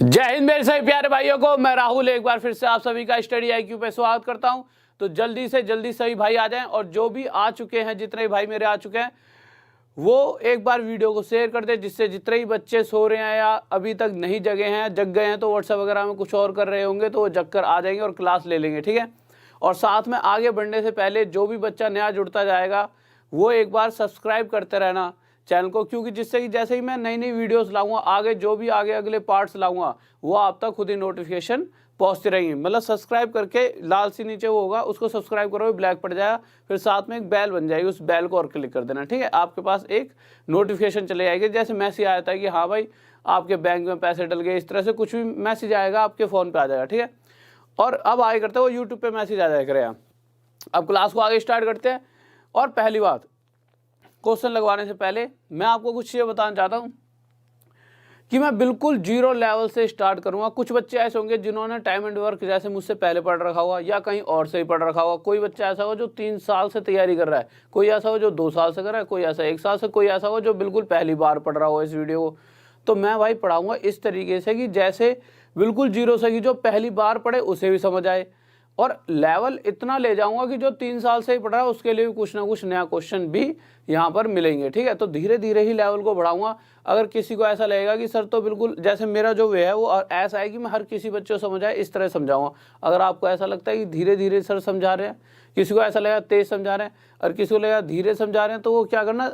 जय हिंद मेरे सभी प्यारे भाइयों को, मैं राहुल एक बार फिर से आप सभी का स्टडी आईक्यू पे स्वागत करता हूं। तो जल्दी से जल्दी सभी भाई आ जाएं और जो भी आ चुके हैं, जितने भाई मेरे आ चुके हैं, वो एक बार वीडियो को शेयर कर दे, जिससे जितने ही बच्चे सो रहे हैं या अभी तक नहीं जगे हैं, जग गए हैं तो व्हाट्सएप वगैरह में कुछ और कर रहे होंगे तो वो जग कर आ जाएंगे और क्लास ले लेंगे, ठीक है। और साथ में आगे बढ़ने से पहले जो भी बच्चा नया जुड़ता जाएगा वो एक बार सब्सक्राइब करते रहना चैनल को, क्योंकि जिससे कि जैसे ही मैं नई नई वीडियोस लाऊंगा, आगे जो भी आगे अगले पार्ट्स लाऊंगा वो आप तक खुद ही नोटिफिकेशन पहुंचती रहेंगी। मतलब सब्सक्राइब करके लाल सी नीचे वो होगा, उसको सब्सक्राइब करोगे ब्लैक पड़ जाएगा, फिर साथ में एक बेल बन जाएगी, उस बेल को और क्लिक कर देना, ठीक है। आपके पास एक नोटिफिकेशन चले जाएगी, जैसे मैसेज आता है कि हाँ भाई आपके बैंक में पैसे डल गए, इस तरह से कुछ भी मैसेज आएगा आपके फ़ोन पर आ जाएगा, ठीक है। और अब आगे करते हैं, वो यूट्यूब पर मैसेज आ जाया करेगा। अब क्लास को आगे स्टार्ट करते हैं। और पहली बात, क्वेश्चन लगवाने से पहले मैं आपको कुछ ये बताना चाहता हूँ कि मैं बिल्कुल जीरो लेवल से स्टार्ट करूँगा। कुछ बच्चे ऐसे होंगे जिन्होंने टाइम एंड वर्क जैसे मुझसे पहले पढ़ रखा हुआ या कहीं और से ही पढ़ रखा हुआ। कोई बच्चा ऐसा हो जो 3 साल से तैयारी कर रहा है, कोई ऐसा हो जो 2 साल से कर रहा है, कोई ऐसा 1 साल से, कोई ऐसा हो जो बिल्कुल पहली बार पढ़ रहा हो इस वीडियो को। तो मैं भाई पढ़ाऊँगा इस तरीके से कि जैसे बिल्कुल जीरो से, कि जो पहली बार पढ़े उसे भी समझ आए, और लेवल इतना ले जाऊंगा कि जो 3 साल से ही पढ़ रहा है उसके लिए भी कुछ ना कुछ नया क्वेश्चन भी यहाँ पर मिलेंगे, ठीक है। तो धीरे धीरे ही लेवल को बढ़ाऊंगा। अगर किसी को ऐसा लगेगा कि सर तो बिल्कुल जैसे मेरा जो वे है वो ऐसा है कि मैं हर किसी बच्चे को समझ आए इस तरह समझाऊंगा। अगर आपको ऐसा लगता है कि धीरे धीरे सर समझा रहे हैं, किसी को ऐसा लगेगा तेज समझा रहे हैं और किसी को लगेगा धीरे समझा रहे हैं, तो वो क्या करना,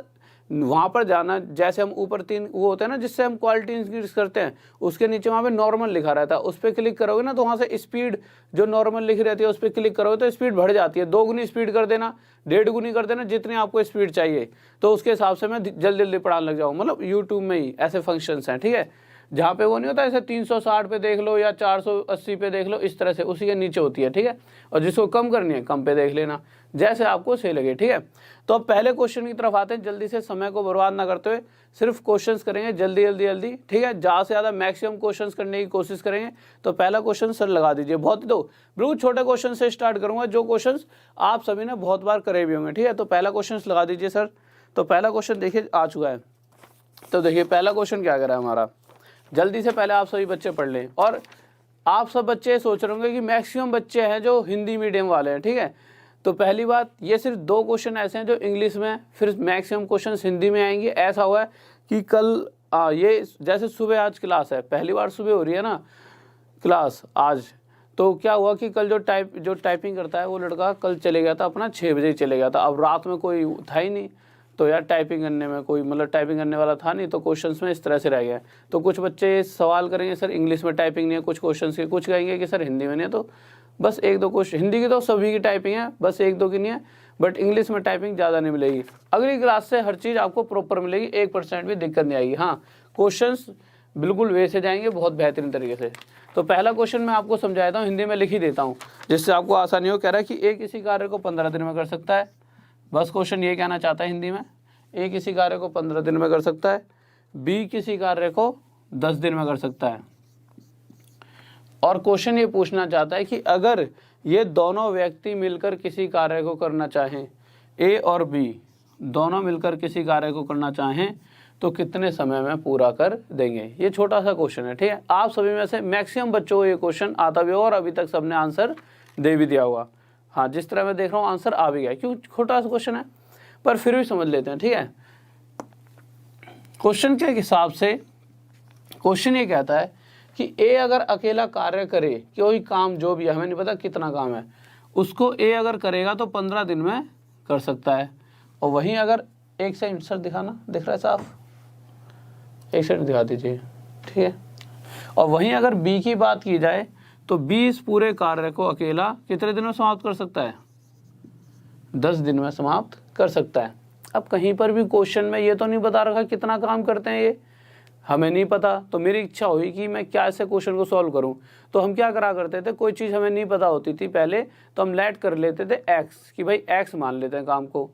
वहाँ पर जाना। जैसे हम ऊपर 3 वो होते हैं ना जिससे हम क्वालिटी इंक्रीज करते हैं, उसके नीचे वहाँ पे नॉर्मल लिखा रहता है, उस पर क्लिक करोगे ना तो वहाँ से स्पीड जो नॉर्मल लिखी रहती है उस पर क्लिक करोगे तो स्पीड बढ़ जाती है। 2 गुनी स्पीड कर देना, 1.5 गुनी कर देना, जितनी आपको स्पीड चाहिए। तो उसके हिसाब से मैं जल्दी जल्दी पढ़ाने लग जाऊँ। मतलब यूट्यूब में ही ऐसे फंक्शंस हैं, ठीक है, जहाँ पे वो नहीं होता ऐसे 360 पे देख लो या 480 पे देख लो, इस तरह से उसी के नीचे होती है, ठीक है। और जिसको कम करनी है कम पे देख लेना, जैसे आपको सही लगे, ठीक है। तो अब पहले क्वेश्चन की तरफ आते हैं। जल्दी से, समय को बर्बाद ना करते हुए सिर्फ क्वेश्चंस करेंगे जल्दी जल्दी जल्दी, ठीक है। ज़्यादा से ज़्यादा मैक्सिमम क्वेश्चंस करने की कोशिश करेंगे। तो पहला क्वेश्चन सर लगा दीजिए। बहुत ही, तो बिल्कुल छोटे क्वेश्चन से स्टार्ट करूँगा, जो क्वेश्चन आप सभी ने बहुत बार करे भी होंगे, ठीक है। तो पहला क्वेश्चन लगा दीजिए सर। तो पहला क्वेश्चन देखिए आ चुका है। तो देखिए पहला क्वेश्चन क्या करा है हमारा, जल्दी से पहले आप सभी बच्चे पढ़ लें। और आप सब बच्चे सोच रहे होंगे कि मैक्सिमम बच्चे हैं जो हिंदी मीडियम वाले हैं, ठीक है। तो पहली बात, ये सिर्फ 2 क्वेश्चन ऐसे हैं जो इंग्लिश में, फिर मैक्सिमम क्वेश्चन हिंदी में आएंगे। ऐसा हुआ है कि कल ये जैसे सुबह आज क्लास है, पहली बार सुबह हो रही है ना क्लास आज, तो क्या हुआ कि कल जो टाइपिंग करता है वो लड़का कल चले गया था अपना, 6 बजे चले गया था। अब रात में कोई था ही नहीं, तो यार टाइपिंग करने में कोई मतलब टाइपिंग करने वाला था नहीं, तो क्वेश्चंस में इस तरह से रह गया। तो कुछ बच्चे सवाल करेंगे सर इंग्लिश में टाइपिंग नहीं है कुछ क्वेश्चंस की, कुछ कहेंगे कि सर हिंदी में नहीं है। तो बस 1-2 क्वेश्चन, हिंदी की तो सभी की टाइपिंग है, बस 1-2 की नहीं है, बट इंग्लिश में टाइपिंग ज़्यादा नहीं मिलेगी। अगली क्लास से हर चीज़ आपको प्रॉपर मिलेगी, 1% भी दिक्कत नहीं आएगी। हाँ, क्वेश्चंस बिल्कुल वैसे जाएंगे बहुत बेहतरीन तरीके से। तो पहला क्वेश्चन मैं आपको समझाता हूँ, हिंदी में लिख ही देता हूँ जिससे आपको आसानी हो। कह रहा है कि ए किसी कार्य को 15 दिन में कर सकता है। बस क्वेश्चन ये कहना चाहता है हिंदी में, ए किसी कार्य को 15 दिन में कर सकता है, बी किसी कार्य को 10 दिन में कर सकता है। और क्वेश्चन ये पूछना चाहता है कि अगर ये दोनों व्यक्ति मिलकर किसी कार्य को करना चाहें, ए और बी दोनों मिलकर किसी कार्य को करना चाहें, तो कितने समय में पूरा कर देंगे। ये छोटा सा क्वेश्चन है, ठीक है। आप सभी में से मैक्सिमम बच्चों को ये क्वेश्चन आता भी होगा और अभी तक सबने आंसर दे भी दिया होगा। हाँ, जिस तरह मैं देख रहा हूँ आंसर आ भी गया, क्यों छोटा सा क्वेश्चन है पर फिर भी समझ लेते हैं, ठीक है। क्वेश्चन के हिसाब से क्वेश्चन ये कहता है कि ए अगर अकेला कार्य करे, कोई काम जो भी है, हमें नहीं पता कितना काम है, उसको ए अगर करेगा तो 15 दिन में कर सकता है। और वहीं अगर एक सेकंड सर दिखाना, दिख रहा है साफ, एक सेकंड दिखा दीजिए, ठीक है। और वहीं अगर बी की बात की जाए तो बी इस पूरे कार्य को अकेला कितने दिन में समाप्त कर सकता है, 10 दिन में समाप्त कर सकता है। अब कहीं पर भी क्वेश्चन में ये तो नहीं बता रखा कितना काम करते हैं, ये हमें नहीं पता। तो मेरी इच्छा हुई कि मैं क्या ऐसे क्वेश्चन को सॉल्व करूं। तो हम क्या करा करते थे, कोई चीज़ हमें नहीं पता होती थी पहले तो हम लेट कर लेते थे एक्स, कि भाई एक्स मान लेते हैं काम को।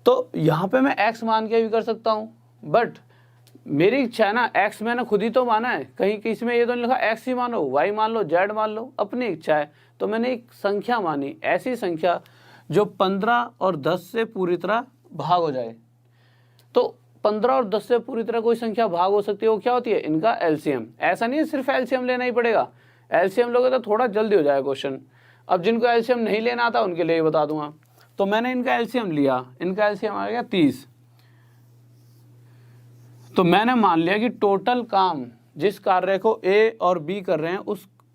तो यहाँ पे मैं एक्स मान के भी कर सकता हूँ, बट मेरी इच्छा है ना, एक्स मैंने खुद ही तो माना है, कहीं किसी में ये तो नहीं लिखा एक्स ही मानो, वाई मान लो, जेड मान लो, अपनी इच्छा है। तो मैंने एक संख्या मानी, ऐसी संख्या जो 15 और 10 से पूरी तरह भाग हो जाए। तो 15 और 10 से पूरी तरह कोई संख्या भाग हो सकती है, वो क्या होती है? इनका एलसीएम। ऐसा नहीं है सिर्फ एलसीएम लेना ही पड़ेगा, एलसीएम लोगे तो थोड़ा जल्दी हो जाएगा क्वेश्चन। अब जिनको एलसीएम नहीं लेना आता उनके लिए बता दूंगा। तो मैंने इनका एलसीएम लिया, इनका एलसीएम आ गया 30। तो मैंने मान लिया कि टोटल काम जिस कार्य को ए और बी कर रहे हैं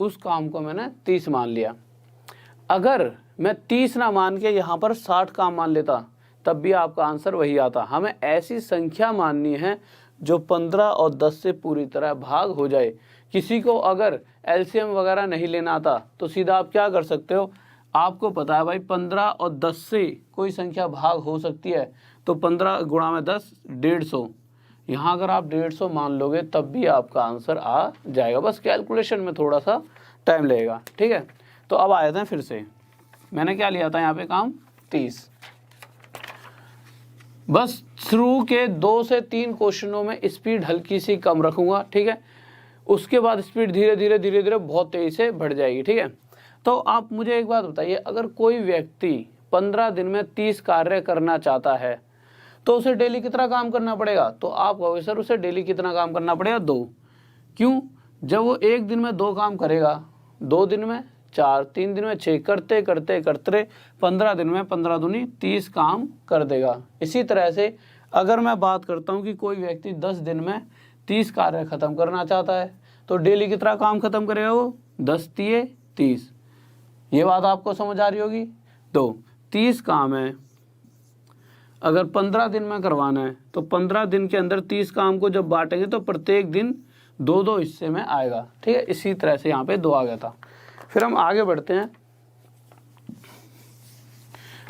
उस काम को मैंने 30 मान लिया। अगर मैं 30 ना मान के यहाँ पर 60 काम मान लेता तब भी आपका आंसर वही आता। हमें ऐसी संख्या माननी है जो 15 और 10 से पूरी तरह भाग हो जाए। किसी को अगर एलसीएम वगैरह नहीं लेना आता तो सीधा आप क्या कर सकते हो, आपको पता है भाई 15 और 10 से कोई संख्या भाग हो सकती है, तो 15 गुणा में 10 150। यहाँ अगर आप 150 मान लोगे तब भी आपका आंसर आ जाएगा, बस कैलकुलेशन में थोड़ा सा टाइम लगेगा। ठीक है, तो अब आए थे फिर से, मैंने क्या लिया था यहाँ पे काम 30। बस शुरू के 2 से 3 क्वेश्चनों में स्पीड हल्की सी कम रखूंगा। ठीक है, उसके बाद स्पीड धीरे धीरे बहुत तेजी से बढ़ जाएगी। ठीक है, तो आप मुझे एक बात बताइए, अगर कोई व्यक्ति 15 दिन में 30 कार्य करना चाहता है तो उसे डेली कितना काम करना पड़ेगा? तो आप कहोगे सर उसे डेली कितना काम करना पड़ेगा? 2। क्यों? जब वो एक दिन में 2 काम करेगा, 2 दिन में 4, 3 दिन में 6, करते 15 दिन में 15 दूनी 30 काम कर देगा। इसी तरह से अगर मैं बात करता हूँ कि कोई व्यक्ति 10 दिन में 30 कार्य खत्म करना चाहता है तो डेली कितना काम खत्म करेगा वो? 10 तिये 30। ये बात आपको समझ आ रही होगी। तो 30 काम है, अगर 15 दिन में करवाना है तो 15 दिन के अंदर 30 काम को जब बांटेंगे तो प्रत्येक दिन 2-2 हिस्से में आएगा। ठीक है, इसी तरह से यहाँ पे 2 आ गया था। फिर हम आगे बढ़ते हैं।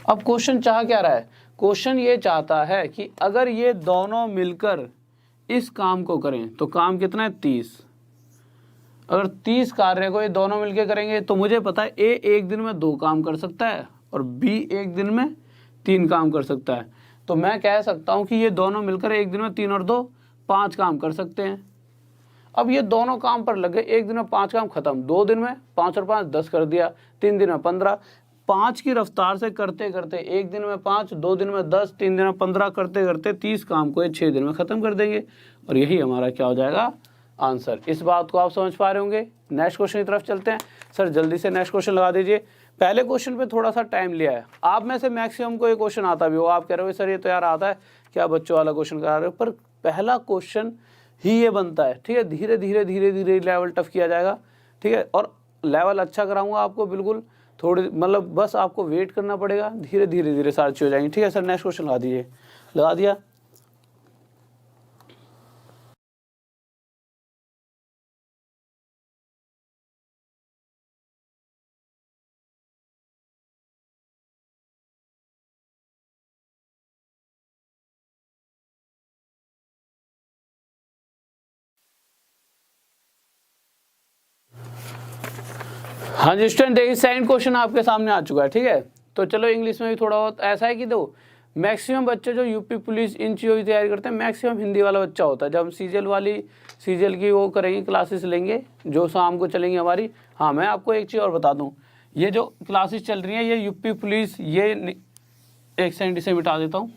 अब क्वेश्चन चाह क्या रहा है? क्वेश्चन ये चाहता है कि अगर ये दोनों मिलकर इस काम को करें तो काम कितना है? 30। अगर 30 कार्य को ये दोनों मिलकर करेंगे तो मुझे पता है ए एक दिन में 2 काम कर सकता है और बी एक दिन में 3 काम कर सकता है। तो मैं कह सकता हूं कि ये दोनों मिलकर एक दिन में 3 और 2 5 काम कर सकते हैं। अब ये दोनों काम पर लगे, एक दिन में 5 काम खत्म, 2 दिन में 5 और 5 10 कर दिया, 3 दिन में 15। 5 की रफ्तार से करते करते एक दिन में 5, 2 दिन में 10, 3 दिन में 15 करते करते 30 काम को 6 दिन में खत्म कर देंगे और यही हमारा क्या हो जाएगा? आंसर। इस बात को आप समझ पा रहे होंगे। नेक्स्ट क्वेश्चन की तरफ चलते हैं। सर जल्दी से नेक्स्ट क्वेश्चन लगा दीजिए। पहले क्वेश्चन पे थोड़ा सा टाइम लिया है, आप में से मैक्सिमम को ये क्वेश्चन आता भी हो, आप कह रहे हो सर ये तो यार आता है, क्या बच्चों वाला क्वेश्चन करा रहे हो, पर पहला क्वेश्चन ही ये बनता है। ठीक है, धीरे धीरे लेवल टफ किया जाएगा। ठीक है, और लेवल अच्छा कराऊंगा आपको, बिल्कुल थोड़ी मतलब बस आपको वेट करना पड़ेगा, धीरे धीरे सारी चीज़ हो जाएंगी। ठीक है सर, नेक्स्ट क्वेश्चन लगा दीजिए। लगा दिया। हाँ जी स्टूडेंट, देखिए सेकंड क्वेश्चन आपके सामने आ चुका है। ठीक है, तो चलो इंग्लिश में भी थोड़ा बहुत ऐसा है कि दो मैक्सिमम बच्चे जो यूपी पुलिस इन चीज़ों की तैयारी करते हैं मैक्सिमम हिंदी वाला बच्चा होता है। जब हम सीजल की वो करेंगे, क्लासेस लेंगे जो शाम को चलेंगी हमारी। हाँ, मैं आपको एक चीज़ और बता दूँ, ये जो क्लासेस चल रही हैं ये यूपी पुलिस, ये एक सेकंड इसे मिटा देता हूँ।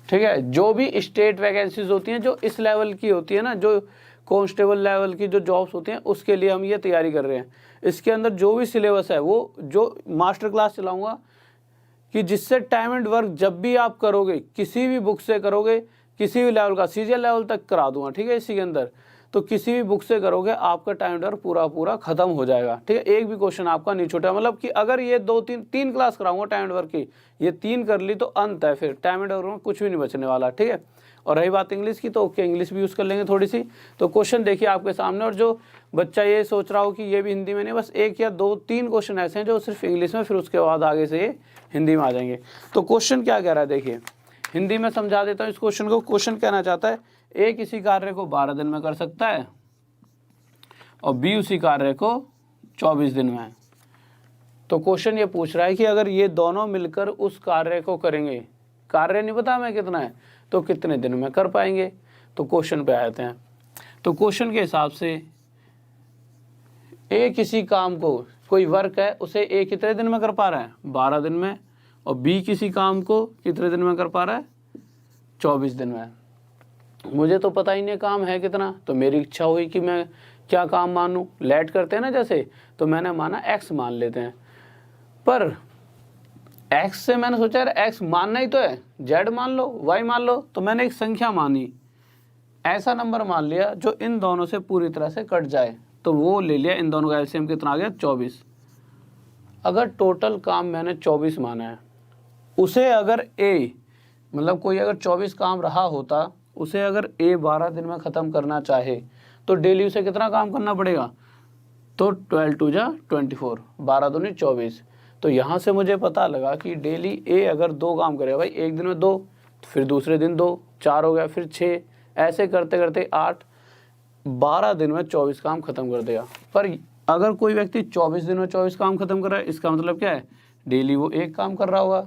ठीक है, जो भी स्टेट वैकेंसीज होती हैं जो इस लेवल की होती है ना, जो कांस्टेबल लेवल की जो जॉब्स होती हैं उसके लिए हम ये तैयारी कर रहे हैं। इसके अंदर जो भी सिलेबस है वो जो मास्टर क्लास चलाऊंगा कि जिससे टाइम एंड वर्क जब भी आप करोगे, किसी भी बुक से करोगे, किसी भी लेवल का सीजीएल लेवल तक करा दूंगा। ठीक है, इसी के अंदर तो किसी भी बुक से करोगे आपका टाइम एंड वर्क पूरा खत्म हो जाएगा। ठीक है, एक भी क्वेश्चन आपका नहीं छूटा। मतलब कि अगर ये 2-3 क्लास कराऊंगा टाइम एंड वर्क की, ये 3 कर ली तो अंत है, फिर टाइम एंड वर्क में कुछ भी नहीं बचने वाला। ठीक है, और रही बात इंग्लिश की तो ओके, इंग्लिश भी यूज़ कर लेंगे थोड़ी सी। तो क्वेश्चन देखिए आपके सामने, और जो बच्चा ये सोच रहा हो कि ये भी हिंदी में नहीं, बस 1 या 2-3 क्वेश्चन ऐसे हैं जो सिर्फ इंग्लिश में, फिर उसके बाद आगे से ये हिंदी में आ जाएंगे। तो क्वेश्चन क्या कह रहा है देखिए, हिंदी में समझा देता हूँ इस क्वेश्चन को। क्वेश्चन कहना चाहता है ए किसी कार्य को 12 दिन में कर सकता है और बी उसी कार्य को 24 दिन में। तो क्वेश्चन ये पूछ रहा है कि अगर ये दोनों मिलकर उस कार्य को करेंगे, कार्य नहीं पता हमें कितना है, तो कितने दिन में कर पाएंगे। तो क्वेश्चन पे आते हैं। तो क्वेश्चन के हिसाब से ए किसी काम को, कोई वर्क है उसे ए कितने दिन में कर पा रहा है? 12 दिन में। और बी किसी काम को कितने दिन में कर पा रहा है? 24 दिन में। मुझे तो पता ही नहीं काम है कितना, तो मेरी इच्छा हुई कि मैं क्या काम मानूं। लेट करते हैं ना जैसे, तो मैंने माना x मान लेते हैं, पर x से मैंने सोचा यार x मानना ही तो है, z मान लो, y मान लो, तो मैंने एक संख्या मानी, ऐसा नंबर मान लिया जो इन दोनों से पूरी तरह से कट जाए, तो वो ले लिया। इन दोनों का एलसीएम कितना आ गया? 24। अगर टोटल काम मैंने 24 माना है, उसे अगर a मतलब कोई अगर 24 काम रहा होता, उसे अगर a 12 दिन में ख़त्म करना चाहे तो डेली उसे कितना काम करना पड़ेगा? तो 12 2 जा 24, 12 दूनी 24। तो यहाँ से मुझे पता लगा कि डेली a अगर 2 काम करेगा, भाई एक दिन में 2, फिर दूसरे दिन 2, 4 हो गया, फिर 6, ऐसे करते करते 8, 12 दिन में 24 काम खत्म कर देगा। पर अगर कोई व्यक्ति 24 दिन में 24 काम खत्म कर रहा है, इसका मतलब क्या है? डेली वो एक काम कर रहा होगा।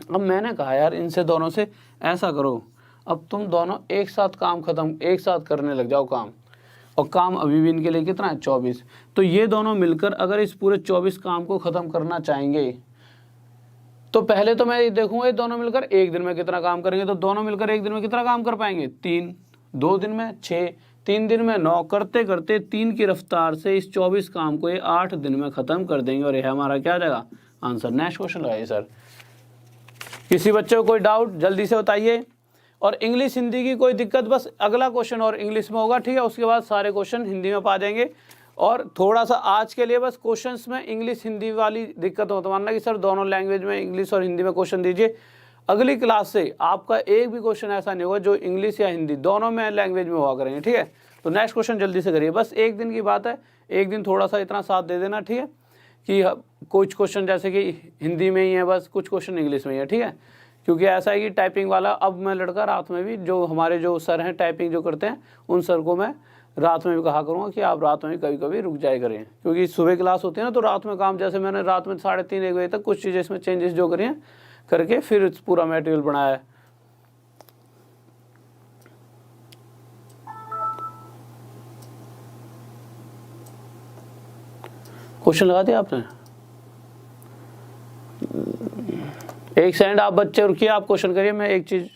अब मैंने कहा यार इनसे दोनों से ऐसा करो, अब तुम दोनों एक साथ काम खत्म, एक साथ करने लग जाओ काम, और काम अभी भी इनके लिए कितना है? 24। तो ये दोनों मिलकर अगर इस पूरे 24 काम को ख़त्म करना चाहेंगे, तो पहले तो मैं ये देखूंगा ये दोनों मिलकर एक दिन में कितना काम करेंगे। तो दोनों मिलकर एक दिन में कितना काम कर पाएंगे? 3, 2 दिन में 6, 3 दिन में 9, करते करते 3 की रफ्तार से इस 24 काम को ये 8 दिन में ख़त्म कर देंगे, और यह हमारा क्या आ जाएगा? आंसर। नेक्स्ट क्वेश्चन लगाइए सर। किसी बच्चे को कोई डाउट जल्दी से बताइए। और इंग्लिश हिंदी की कोई दिक्कत, बस अगला क्वेश्चन और इंग्लिश में होगा, ठीक है? उसके बाद सारे क्वेश्चन हिंदी में पा जाएंगे। और थोड़ा सा आज के लिए बस क्वेश्चंस में इंग्लिश हिंदी वाली दिक्कत हो तो मानना कि सर दोनों लैंग्वेज में इंग्लिश और हिंदी में क्वेश्चन दीजिए। अगली क्लास से आपका एक भी क्वेश्चन ऐसा नहीं होगा जो इंग्लिश या हिंदी दोनों में लैंग्वेज में हुआ करेंगे, ठीक है? तो नेक्स्ट क्वेश्चन जल्दी से करिए। बस एक दिन की बात है, एक दिन थोड़ा सा इतना साथ दे देना, ठीक है? कि कुछ क्वेश्चन जैसे कि हिंदी में ही है, बस कुछ क्वेश्चन इंग्लिश में ही है, ठीक है? क्योंकि ऐसा है कि टाइपिंग वाला, अब मैं लड़का रात में भी, जो हमारे जो सर हैं टाइपिंग जो करते हैं, उन सर को मैं रात में भी कहा करूँगा कि आप रात में कभी कभी रुक जाए करें, क्योंकि सुबह क्लास होती है ना, तो रात में काम, जैसे मैंने रात में 3:30 1 बजे तक कुछ चीज़ें इसमें चेंजेस जो करी हैं करके फिर पूरा मटेरियल बनाया है। क्वेश्चन लगा दिया आपने? एक सेकंड आप बच्चे रुकिए, आप क्वेश्चन करिए, मैं एक चीज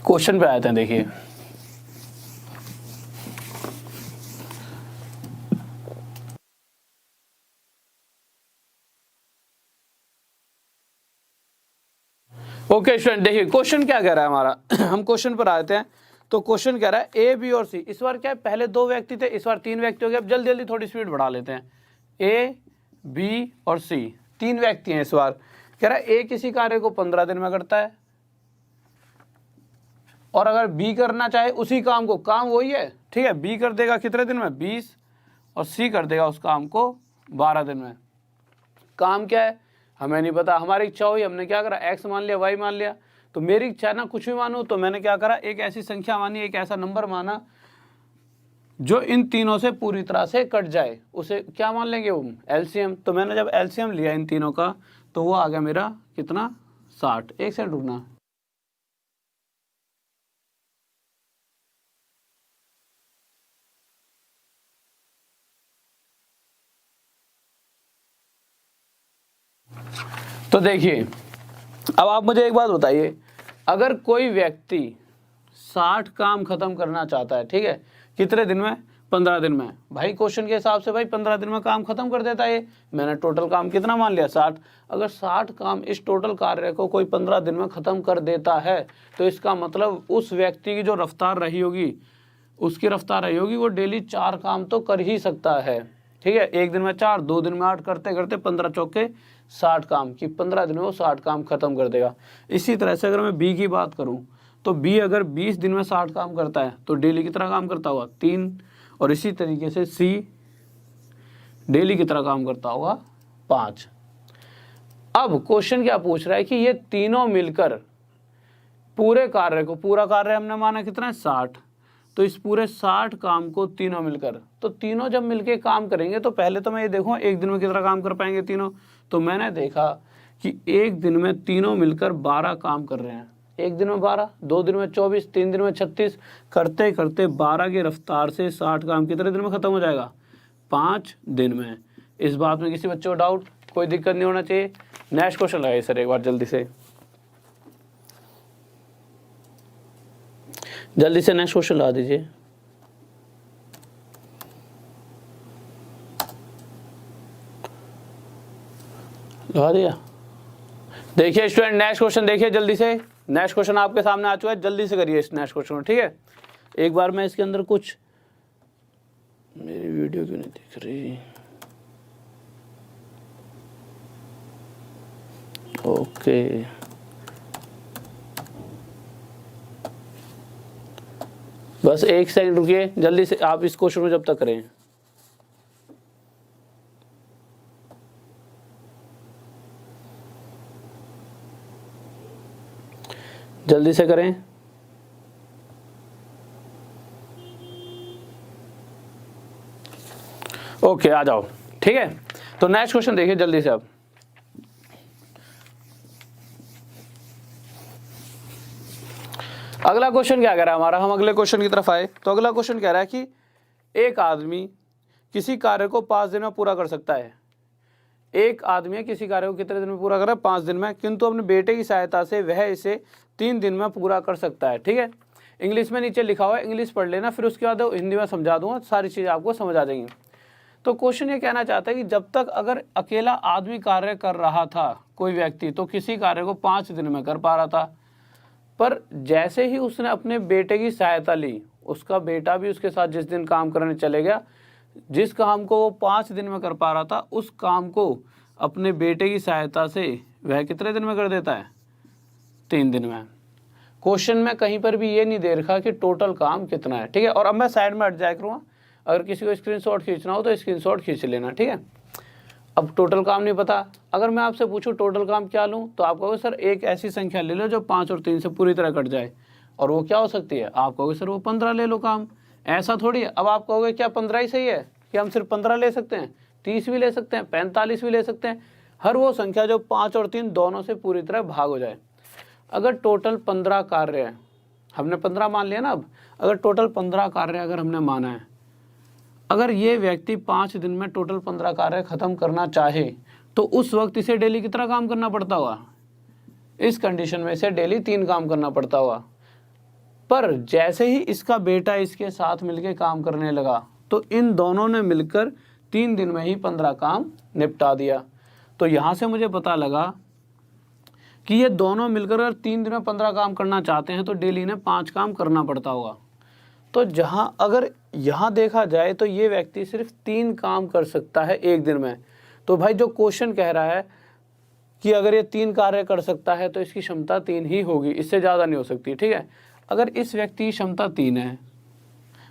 क्वेश्चन पे आए थे, देखिए। ओके स्टूडेंट, देखिए क्वेश्चन क्या कह रहा है हमारा। हम क्वेश्चन पर आते हैं। तो क्वेश्चन कह रहा है ए, बी और सी। इस बार क्या है, पहले 2 व्यक्ति थे, इस बार 3 व्यक्ति हो गए। अब जल्दी जल्दी थोड़ी स्पीड बढ़ा लेते हैं। ए, बी और सी 3 व्यक्ति हैं। इस बार कह रहा है ए किसी कार्य को 15 दिन में करता है, और अगर बी करना चाहे उसी काम को, काम वही है, ठीक है? बी कर देगा कितने दिन में? 20, और सी कर देगा उस काम को 12 दिन में। काम क्या है हमें नहीं पता, हमारी इच्छा हुई, हमने क्या करा, एक्स मान लिया, वाई मान लिया। तो मेरी इच्छा है ना कुछ भी मानूं, तो मैंने क्या करा, एक ऐसी संख्या मानी, एक ऐसा नंबर माना जो इन तीनों से पूरी तरह से कट जाए, उसे क्या मान लेंगे हम? एलसीएम। तो मैंने जब एलसीएम लिया इन तीनों का, तो वो आ गया मेरा कितना? 60। एक सेकंड रुकना। तो देखिए, अब आप मुझे एक बात बताइए, अगर कोई व्यक्ति 60 काम खत्म करना चाहता है, ठीक है? कितने दिन में? 15 दिन में। भाई क्वेश्चन के हिसाब से भाई 15 दिन में काम खत्म कर देता है। मैंने टोटल काम कितना मान लिया? 60। अगर 60 काम इस टोटल कार्य को कोई 15 दिन में खत्म कर देता है, तो इसका मतलब उस व्यक्ति की जो रफ्तार रही होगी, उसकी रफ्तार रही होगी, वो डेली 4 काम तो कर ही सकता है, ठीक है? एक दिन में 4, 2 दिन में 8, करते करते 15 चौके 60 काम की 15 दिन में वो 60 काम खत्म कर देगा। इसी तरह से अगर मैं बी की बात करूं, तो बी अगर 20 दिन में 60 काम करता है, तो डेली कितना काम करता होगा? 3। और इसी तरीके से सी डेली कितना काम करता होगा? 5। अब क्वेश्चन क्या पूछ रहा है कि ये तीनों मिलकर पूरे कार्य को, पूरा कार्य हमने माना कितना है? 60। तो इस पूरे 60 काम को तीनों मिलकर, तो तीनों जब मिलके काम करेंगे, तो पहले तो मैं ये देखूँ एक दिन में कितना काम कर पाएंगे तीनों। तो मैंने देखा कि एक दिन में तीनों मिलकर 12 काम कर रहे हैं। एक दिन में 12, 2 दिन में 24, 3 दिन में 36, करते करते 12 की रफ्तार से 60 काम कितने दिन में खत्म हो जाएगा? 5 दिन में। इस बात में किसी बच्चे को डाउट? कोई दिक्कत नहीं होना चाहिए। नेक्स्ट क्वेश्चन लगाइए सर एक बार जल्दी से नेक्स्ट क्वेश्चन लगा दीजिए। लगा दिया। देखिए स्टूडेंट नेक्स्ट क्वेश्चन देखिए जल्दी से, नेक्स्ट क्वेश्चन आपके सामने आ चुका है, जल्दी से करिए इस नेक्स्ट क्वेश्चन को, ठीक है। एक बार मैं इसके अंदर कुछ, मेरी वीडियो क्यों नहीं दिख रही, ओके बस एक सेकंड रुकिए, जल्दी से आप इस क्वेश्चन को जब तक करें। जल्दी से करें। ओके आ जाओ, ठीक है। तो नेक्स्ट क्वेश्चन देखिए जल्दी से अब। अगला क्वेश्चन क्या कह रहा है हमारा, हम अगले क्वेश्चन की तरफ आए तो अगला क्वेश्चन कह रहा है कि एक आदमी किसी कार्य को 5 दिन में पूरा कर सकता है। एक आदमी किसी कार्य को कितने दिन में पूरा कर रहा है, 5 दिन में, किंतु अपने बेटे की सहायता से वह इसे 3 दिन में पूरा कर सकता है, ठीक है। इंग्लिश में नीचे लिखा हुआ है, इंग्लिश पढ़ लेना, फिर उसके बाद हिंदी में समझा दूंगा, सारी चीज़ आपको समझ आ जाएंगी। तो क्वेश्चन ये कहना चाहता है कि जब तक अगर अकेला आदमी कार्य कर रहा था, कोई व्यक्ति, तो किसी कार्य को 5 दिन में कर पा रहा था, पर जैसे ही उसने अपने बेटे की सहायता ली, उसका बेटा भी उसके साथ जिस दिन काम करने चले गया, जिस काम को वो 5 दिन में कर पा रहा था, उस काम को अपने बेटे की सहायता से वह कितने दिन में कर देता है, 3 दिन में। क्वेश्चन में कहीं पर भी ये नहीं दे रखा कि टोटल काम कितना है, ठीक है। और अब मैं साइड में हट जाया करूँगा, अगर किसी को स्क्रीनशॉट खींचना हो तो स्क्रीनशॉट खींच लेना, ठीक है। अब टोटल काम नहीं पता, अगर मैं आपसे पूछूं टोटल काम क्या लूं, तो आप कहोगे सर एक ऐसी संख्या ले लो जो 5 और 3 से पूरी तरह कट जाए, और वो क्या हो सकती है, आप कहोगे सर वो 15 ले लो काम। ऐसा थोड़ी है, अब आप कहोगे क्या 15 ही सही है, कि हम सिर्फ 15 ले सकते हैं, 30 भी ले सकते हैं, 45 भी ले सकते हैं, हर वो संख्या जो 5 और 3 दोनों से पूरी तरह भाग हो जाए। अगर टोटल 15 कार्य है, हमने 15 मान लिया ना, अब अगर टोटल 15 कार्य अगर हमने माना है, अगर ये व्यक्ति 5 दिन में टोटल 15 कार्य खत्म करना चाहे, तो उस वक्त इसे डेली कितना काम करना पड़ता होगा, इस कंडीशन में इसे डेली 3 काम करना पड़ता होगा। पर जैसे ही इसका बेटा इसके साथ मिलकर काम करने लगा, तो इन दोनों ने मिलकर 3 दिन में ही 15 काम निपटा दिया। तो यहाँ से मुझे पता लगा कि ये दोनों मिलकर अगर 3 दिन में 15 काम करना चाहते हैं, तो डेली ने 5 काम करना पड़ता होगा। तो जहाँ अगर यहाँ देखा जाए तो ये व्यक्ति सिर्फ 3 काम कर सकता है एक दिन में। तो भाई जो क्वेश्चन कह रहा है कि अगर ये 3 कार्य कर सकता है, तो इसकी क्षमता 3 ही होगी, इससे ज़्यादा नहीं हो सकती, ठीक है। अगर इस व्यक्ति की क्षमता 3 है,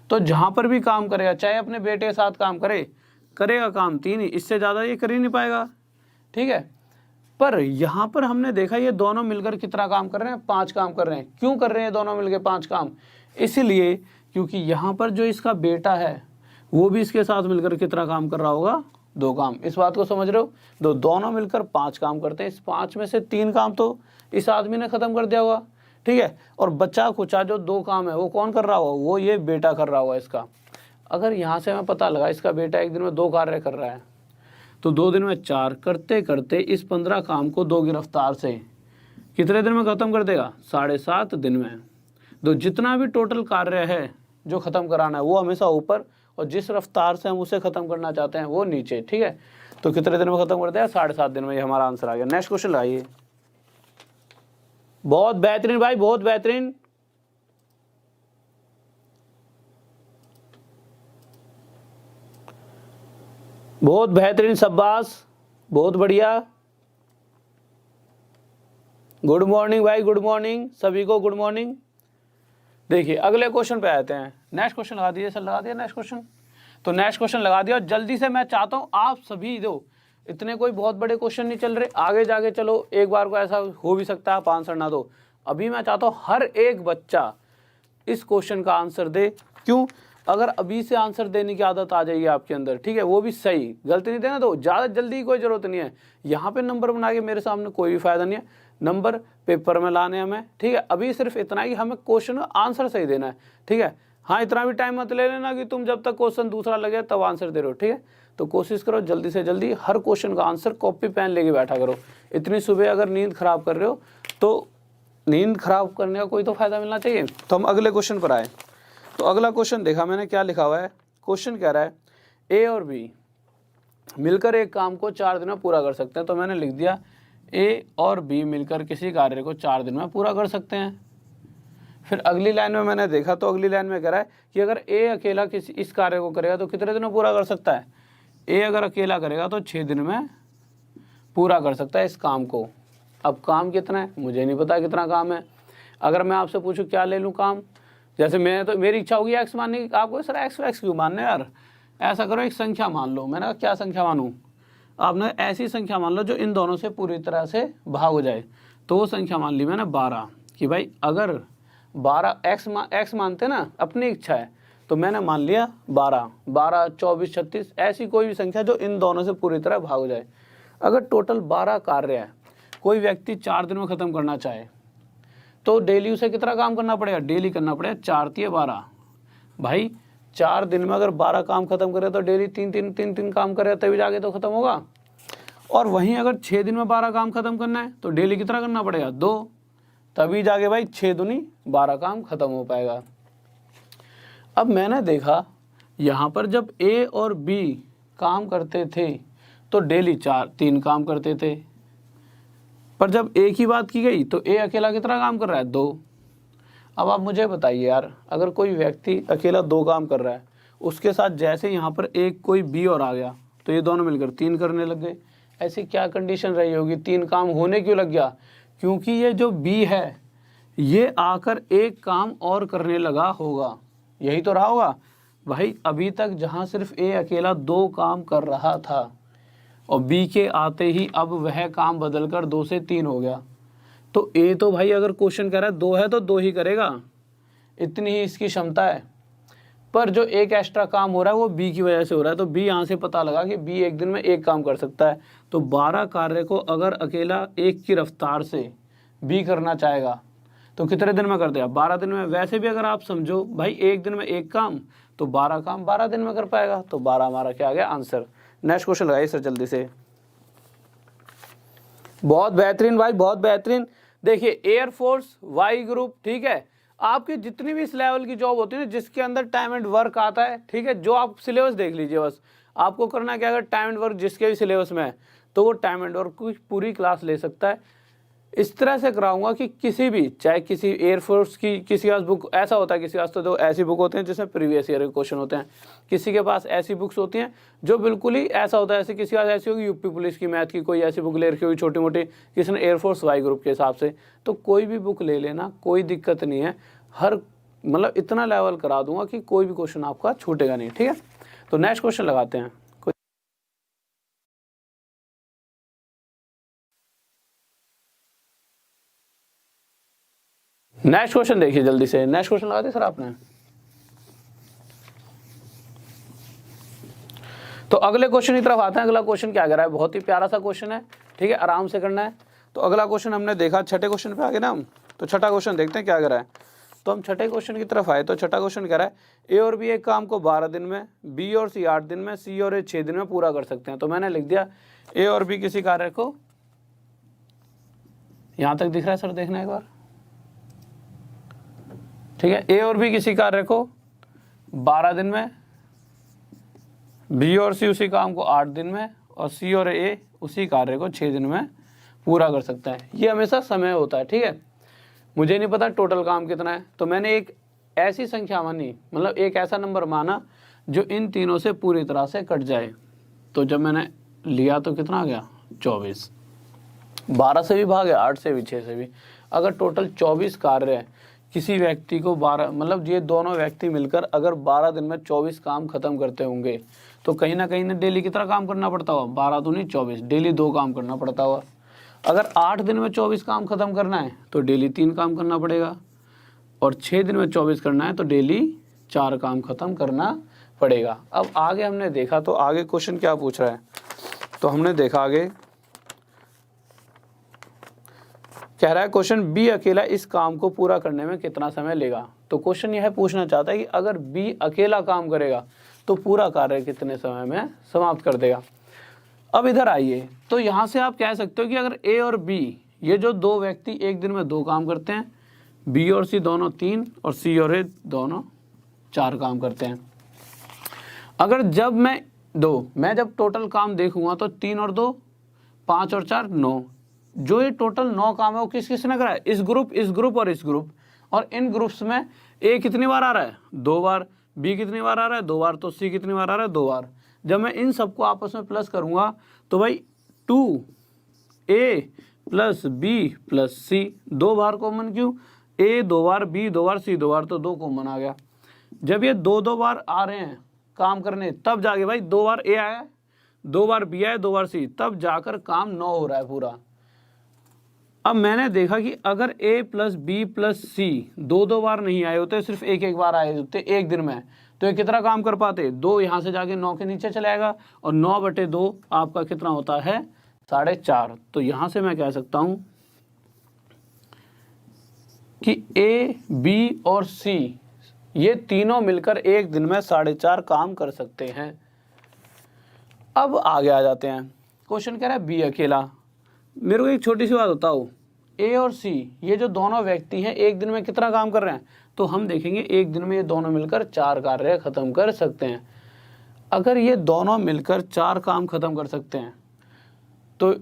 तो जहाँ पर भी काम करेगा, चाहे अपने बेटे के साथ काम करेगा काम 3 ही, इससे ज़्यादा ये कर ही नहीं पाएगा, ठीक है। पर यहाँ पर हमने देखा ये दोनों मिलकर कितना काम कर रहे हैं, 5 काम कर रहे हैं। क्यों कर रहे हैं दोनों मिलकर 5 काम, इसलिए क्योंकि यहाँ पर जो इसका बेटा है वो भी इसके साथ मिलकर कितना काम कर रहा होगा, 2 काम। इस बात को समझ रहे हो, दोनों मिलकर 5 काम करते हैं, इस 5 में से 3 काम तो इस आदमी ने खत्म कर दिया होगा, ठीक है। और बचा खुचा जो 2 काम है वो कौन कर रहा होगा, वो ये बेटा कर रहा होगा इसका। अगर यहाँ से हमें पता लगा इसका बेटा एक दिन में 2 कार्य कर रहा है, तो 2 दिन में 4 करते करते इस 15 काम को 2 की रफ्तार से कितने दिन में ख़त्म कर देगा, 7.5 दिन में। तो जितना भी टोटल कार्य है जो ख़त्म कराना है वो हमेशा ऊपर, और जिस रफ्तार से हम उसे ख़त्म करना चाहते हैं वो नीचे, ठीक है। तो कितने दिन में ख़त्म कर देगा, 7.5 दिन में। ये हमारा आंसर आ गया। नेक्स्ट क्वेश्चन लाइए। बहुत बेहतरीन भाई, बहुत बेहतरीन। बहुत बेहतरीन, शाबाश, बहुत बढ़िया। गुड मॉर्निंग भाई, गुड मॉर्निंग सभी को, गुड मॉर्निंग। देखिए अगले क्वेश्चन पे आते हैं। नेक्स्ट क्वेश्चन लगा दीजिए सर, लगा दिया नेक्स्ट क्वेश्चन। तो नेक्स्ट क्वेश्चन लगा दिया, और जल्दी से मैं चाहता हूँ आप सभी दो, इतने कोई बहुत बड़े क्वेश्चन नहीं चल रहे, आगे जाके चलो एक बार को ऐसा हो भी सकता है आप आंसर ना दो। अभी मैं चाहता हूँ हर एक बच्चा इस क्वेश्चन का आंसर दे। क्यों, अगर अभी से आंसर देने की आदत आ जाएगी आपके अंदर, ठीक है, वो भी सही, गलती नहीं देना, तो ज़्यादा जल्दी की कोई ज़रूरत नहीं है। यहाँ पे नंबर बना के मेरे सामने कोई भी फ़ायदा नहीं है, नंबर पेपर में लाने हमें, ठीक है। अभी सिर्फ इतना ही हमें क्वेश्चन आंसर सही देना है, ठीक है। हाँ, इतना भी टाइम मत ले लेना कि तुम जब तक क्वेश्चन दूसरा लगे तब आंसर दे रहे हो, ठीक है। तो कोशिश करो जल्दी से जल्दी हर क्वेश्चन का आंसर कॉपी पेन लेके बैठा करो। इतनी सुबह अगर नींद खराब कर रहे हो तो नींद खराब करने का कोई तो फायदा मिलना चाहिए। तो हम अगले क्वेश्चन पर आए। तो अगला क्वेश्चन देखा मैंने क्या लिखा हुआ है। क्वेश्चन कह रहा है ए और बी मिलकर एक काम को 4 दिन में पूरा कर सकते हैं। तो मैंने लिख दिया ए और बी मिलकर किसी कार्य को 4 दिन में पूरा कर सकते हैं। फिर अगली लाइन में मैंने देखा तो अगली लाइन में कह रहा है कि अगर ए अकेला किसी इस कार्य को करेगा तो कितने दिन में पूरा कर सकता है। ए अगर अकेला करेगा तो 6 दिन में पूरा कर सकता है इस काम को। अब काम कितना है मुझे नहीं पता कितना काम है। अगर मैं आपसे पूछूं क्या ले लूं काम, जैसे मैं तो मेरी इच्छा होगी एक्स मानने की, आपको सर एक्स क्यों मानना है यार, ऐसा करो एक संख्या मान लो। मैंने कहा क्या संख्या मानूं, आपने ऐसी संख्या मान लो जो इन दोनों से पूरी तरह से भाग हो जाए। तो वो संख्या मान ली मैंने 12 कि भाई अगर 12 एक्स मानते ना अपनी इच्छा है, तो मैंने मान लिया 12, 24, 36 ऐसी कोई भी संख्या जो इन दोनों से पूरी तरह भाग हो जाए। अगर टोटल 12 कार्य है, कोई व्यक्ति 4 दिन में ख़त्म करना चाहे तो डेली उसे कितना काम करना पड़ेगा, डेली करना पड़ेगा 4 × 12। भाई 4 दिन में अगर 12 काम खत्म करे तो डेली तीन काम करे तभी जाके तो खत्म होगा। और वहीं अगर 6 दिन में 12 काम खत्म करना है तो डेली कितना करना पड़ेगा 2, तभी जाके भाई 6 दूनी 12 काम खत्म हो पाएगा। अब मैंने देखा यहाँ पर जब ए और बी काम करते थे तो डेली 3 काम करते थे, पर जब ए की बात की गई तो ए अकेला कितना काम कर रहा है 2। अब आप मुझे बताइए यार, अगर कोई व्यक्ति अकेला 2 काम कर रहा है, उसके साथ जैसे यहाँ पर एक कोई बी और आ गया तो ये दोनों मिलकर 3 करने लग गए। ऐसी क्या कंडीशन रही होगी, 3 काम होने क्यों लग गया, क्योंकि ये जो बी है ये आकर एक काम और करने लगा होगा, यही तो रहा होगा। भाई अभी तक जहाँ सिर्फ ए अकेला 2 काम कर रहा था और बी के आते ही अब वह काम बदलकर 2 से 3 हो गया, तो ए तो भाई अगर क्वेश्चन कह रहा है 2 है तो 2 ही करेगा, इतनी ही इसकी क्षमता है। पर जो एक एक्स्ट्रा काम हो रहा है वो बी की वजह से हो रहा है, तो बी यहाँ से पता लगा कि बी एक दिन में 1 काम कर सकता है। तो 12 कार्य को अगर अकेला 1 की रफ्तार से बी करना चाहेगा तो कितने दिन में कर देगा, 12 दिन में। वैसे भी अगर आप समझो भाई एक दिन में 1 काम, तो 12 काम 12 दिन में कर पाएगा, तो 12 हमारा क्या आ गया आंसर। नेक्स्ट क्वेश्चन लगाइए सर जल्दी से। बहुत बेहतरीन भाई, बहुत बेहतरीन। देखिए एयरफोर्स, वाई ग्रुप, ठीक है, आपकी जितनी भी इस लेवल की जॉब होती है जिसके अंदर टाइम एंड वर्क आता है, ठीक है, जो आप सिलेबस देख लीजिए बस, आपको करना क्या, अगर टाइम एंड वर्क जिसके भी सिलेबस में है तो वो टाइम एंड वर्क की पूरी क्लास ले सकता है। इस तरह से कराऊंगा कि किसी भी, चाहे किसी एयरफोर्स की किसी के पास बुक, ऐसा होता है किसी के पास तो ऐसी बुक होते हैं जिसमें प्रीवियस ईयर के क्वेश्चन होते हैं, किसी के पास ऐसी बुक्स होती हैं जो बिल्कुल ही ऐसा होता है, ऐसे किसी के पास ऐसी होगी यूपी पुलिस की मैथ की कोई ऐसी बुक ले रखी होगी छोटी मोटी, किसी ने एयरफोर्स वाई ग्रुप के हिसाब से। तो कोई भी बुक ले लेना, कोई दिक्कत नहीं है, हर मतलब इतना लेवल करा दूंगा कि कोई भी क्वेश्चन आपका छूटेगा नहीं, ठीक है। तो नेक्स्ट क्वेश्चन लगाते हैं। नेक्स्ट क्वेश्चन देखिए जल्दी से, नेक्स्ट क्वेश्चन लगा दिया सर आपने। तो अगले क्वेश्चन की तरफ आते हैं। अगला क्वेश्चन क्या कह रहा है, बहुत ही प्यारा सा क्वेश्चन है, ठीक है, आराम से करना है। तो अगला क्वेश्चन हमने देखा, छठे क्वेश्चन पे आ गए ना हम, तो छठा क्वेश्चन देखते हैं क्या कह रहा है। तो हम छठे क्वेश्चन की तरफ आए। तो छठा क्वेश्चन कह रहा है ए और बी एक काम को 12 दिन में, बी और सी 8 दिन में, सी और ए 6 दिन में पूरा कर सकते हैं। तो मैंने लिख दिया ए और बी किसी कार्य को, यहां तक दिख रहा है सर, देखना एक बार, ठीक है, ए और बी किसी कार्य को 12 दिन में, बी और सी उसी काम को 8 दिन में, और सी और ए उसी कार्य को 6 दिन में पूरा कर सकता है। ये हमेशा समय होता है, ठीक है, मुझे नहीं पता टोटल काम कितना है। तो मैंने एक ऐसी संख्या मानी, मतलब एक ऐसा नंबर माना जो इन तीनों से पूरी तरह से कट जाए। तो जब मैंने लिया तो कितना आ गया 24, 12 से भी भागे, 8 से भी, 6 से भी। अगर टोटल 24 कार्य है, किसी व्यक्ति को 12, मतलब ये दोनों व्यक्ति मिलकर अगर 12 दिन में 24 काम खत्म करते होंगे तो कहीं ना कहीं डेली कितना काम करना पड़ता हुआ, 12 दूनी 24, डेली 2 काम करना पड़ता हुआ। अगर 8 दिन में 24 काम खत्म करना है तो डेली 3 काम करना पड़ेगा, और 6 दिन में 24 करना है तो डेली 4 काम खत्म करना पड़ेगा। अब आगे हमने देखा, तो आगे क्वेश्चन क्या पूछ रहा है, तो हमने देखा आगे कह रहा है क्वेश्चन बी अकेला इस काम को पूरा करने में कितना समय लेगा। तो क्वेश्चन यह पूछना चाहता है कि अगर बी अकेला काम करेगा तो पूरा कार्य कितने समय में समाप्त कर देगा। अब इधर आइए, तो यहाँ से आप कह सकते हो कि अगर ए और बी ये जो दो व्यक्ति एक दिन में 2 काम करते हैं, बी और सी दोनों 3 और सी और ए दोनों 4 काम करते हैं। अगर जब मैं जब टोटल काम देखूंगा तो 3 और 2 5 और 4 9, जो ये टोटल 9 काम है वो किस किस ने करा है, इस ग्रुप और इस ग्रुप। और इन ग्रुप्स में ए कितनी बार आ रहा है, 2 बार, बी कितनी बार आ रहा है, 2 बार, तो सी कितनी बार आ रहा है, 2 बार। जब मैं इन सबको आपस में प्लस करूंगा तो भाई 2a प्लस बी प्लस सी, 2 बार कॉमन क्यों, ए 2 बार, बी 2 बार, सी 2 बार, तो 2 कॉमन आ गया। जब ये 2 बार आ रहे हैं काम करने, तब जाके भाई 2 बार ए आया, 2 बार बी आया, 2 बार सी, तब जाकर काम 9 हो रहा है पूरा। अब मैंने देखा कि अगर a प्लस बी प्लस सी 2 बार नहीं आए होते, सिर्फ एक बार आए होते एक दिन में, तो ये कितना काम कर पाते, 2 यहाँ से जाके 9 के नीचे चले आएगा, और 9/2 आपका कितना होता है, 4.5। तो यहाँ से मैं कह सकता हूँ कि ए बी और सी ये तीनों मिलकर एक दिन में 4.5 काम कर सकते हैं। अब आगे आ जाते हैं, क्वेश्चन कह रहा है बी अकेला। मेरे को एक छोटी सी बात बताओ, ए और सी ये जो दोनों व्यक्ति हैं एक दिन में कितना काम कर रहे हैं, तो हम देखेंगे एक दिन में ये दोनों मिलकर 4 कार्य खत्म कर सकते हैं। अगर ये दोनों मिलकर 4 काम खत्म कर सकते हैं, तो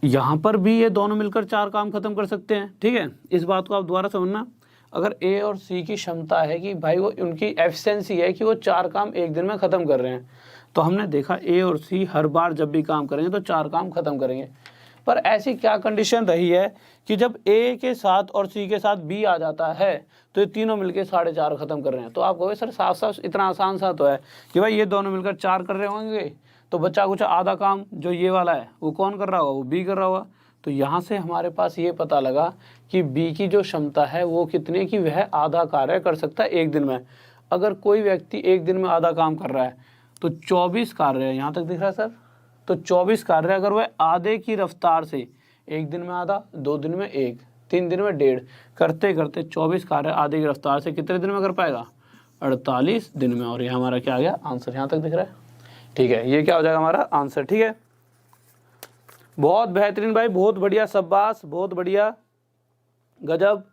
यहाँ पर भी ये दोनों मिलकर 4 काम खत्म कर सकते हैं। ठीक है, इस बात को आप दोबारा समझना। अगर ए और सी की क्षमता है कि भाई वो उनकी एफिशिएंसी है कि वो 4 काम एक दिन में ख़त्म कर रहे हैं, तो हमने देखा ए और सी हर बार जब भी काम करेंगे तो 4 काम खत्म करेंगे। पर ऐसी क्या कंडीशन रही है कि जब ए के साथ और सी के साथ बी आ जाता है तो ये तीनों मिलकर 4.5 खत्म कर रहे हैं। तो आप कहोगे सर साफ साफ इतना आसान सा तो है कि भाई ये दोनों मिलकर 4 कर रहे होंगे, तो बच्चा कुछ आधा काम जो ये वाला है वो कौन कर रहा होगा, वो बी कर रहा होगा। तो यहाँ से हमारे पास ये पता लगा कि बी की जो क्षमता है वो कितनी, कि वह आधा कार्य कर सकता है एक दिन में। अगर कोई व्यक्ति एक दिन में आधा काम कर रहा है तो 24 कार्य है, यहाँ तक दिख रहा है सर, तो 24 कार्य अगर वह आधे की रफ्तार से, एक दिन में आधा, 2 दिन में 1, 3 दिन में 1.5 करते करते 24 कार्य आधे की रफ्तार से कितने दिन में कर पाएगा, 48 दिन में। और ये हमारा क्या आ गया आंसर, यहाँ तक दिख रहा है। ठीक है, ये क्या हो जाएगा हमारा आंसर। ठीक है, बहुत बेहतरीन भाई, बहुत बढ़िया, शाबाश, बहुत बढ़िया, गजब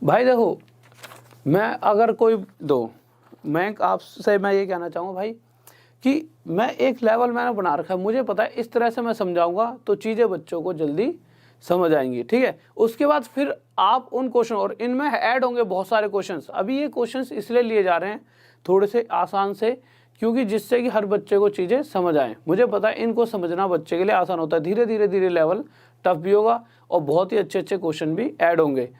भाई। देखो मैं अगर मैं आपसे मैं ये कहना चाहूँगा भाई कि मैं एक लेवल मैंने बना रखा है, मुझे पता है इस तरह से मैं समझाऊंगा तो चीज़ें बच्चों को जल्दी समझ आएंगी। ठीक है, उसके बाद फिर आप उन क्वेश्चन, और इनमें ऐड होंगे बहुत सारे क्वेश्चंस। अभी ये क्वेश्चंस इसलिए लिए जा रहे हैं थोड़े से आसान से, क्योंकि जिससे कि हर बच्चे को चीज़ें समझ आएँ। मुझे पता है इनको समझना बच्चे के लिए आसान होता है, धीरे धीरे लेवल टफ भी होगा और बहुत ही अच्छे क्वेश्चन भी ऐड होंगे।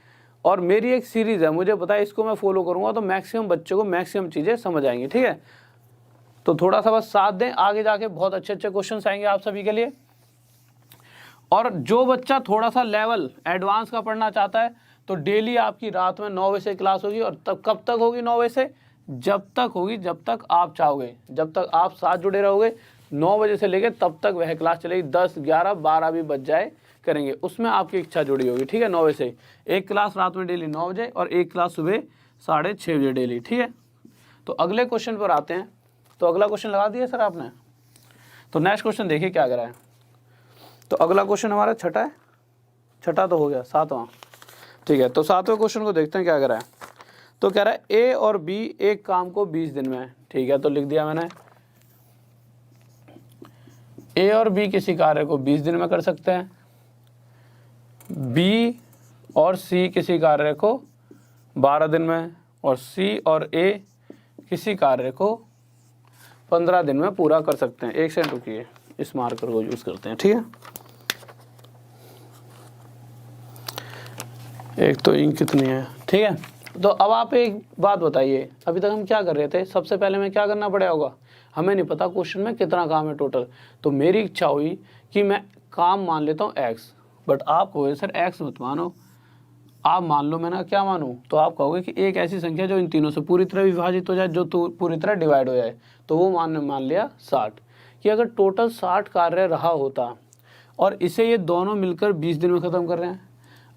और मेरी एक सीरीज़ है, मुझे पता है इसको मैं फॉलो करूँगा तो मैक्सिमम बच्चों को मैक्सिमम चीज़ें समझ आएंगी। ठीक है, तो थोड़ा सा बस साथ दें, आगे जाके बहुत अच्छे क्वेश्चन आएंगे आप सभी के लिए। और जो बच्चा थोड़ा सा लेवल एडवांस का पढ़ना चाहता है तो डेली आपकी रात में 9 बजे से क्लास होगी। और तब कब तक होगी 9 बजे से, जब तक होगी जब तक आप चाहोगे, जब तक आप साथ जुड़े रहोगे। 9 बजे से लेकर तब तक वह क्लास चलेगी, 10, 11, 12 भी बज जाए करेंगे, उसमें आपकी इच्छा जुड़ी होगी। ठीक है, 9 बजे से एक क्लास रात में डेली 9 बजे और एक क्लास सुबह 6:30 बजे डेली। ठीक है, तो अगले क्वेश्चन पर आते हैं। तो अगला क्वेश्चन लगा दिया सर आपने, तो नेक्स्ट क्वेश्चन देखिए क्या करा है। तो अगला क्वेश्चन हमारा छठा है, छठा तो हो गया, 7वां। ठीक है, तो 7वें क्वेश्चन को देखते हैं क्या करा है। तो कह रहा है ए और बी एक काम को 20 दिन में। ठीक है, तो लिख दिया मैंने, ए और बी किसी कार्य को 20 दिन में कर सकते हैं, बी और सी किसी कार्य को 12 दिन में, और सी और ए किसी कार्य को 15 दिन में पूरा कर सकते हैं। एक सेकंड रुकिए, इस मार्कर को यूज करते हैं। ठीक है, एक तो इंक कितनी है। ठीक है, तो अब आप एक बात बताइए, अभी तक हम क्या कर रहे थे, सबसे पहले में क्या करना पड़ा होगा, हमें नहीं पता क्वेश्चन में कितना काम है टोटल। तो मेरी इच्छा हुई कि मैं काम मान लेता हूँ x, बट आप कहोगे सर x मत मानो, आप मान लो मैं ना क्या मानूं, तो आप कहोगे कि एक ऐसी संख्या जो इन तीनों से पूरी तरह विभाजित हो जाए, जो पूरी तरह डिवाइड हो जाए। तो वो मान लिया 60, कि अगर टोटल 60 कार्य रहा होता और इसे ये दोनों मिलकर 20 दिन में ख़त्म कर रहे हैं,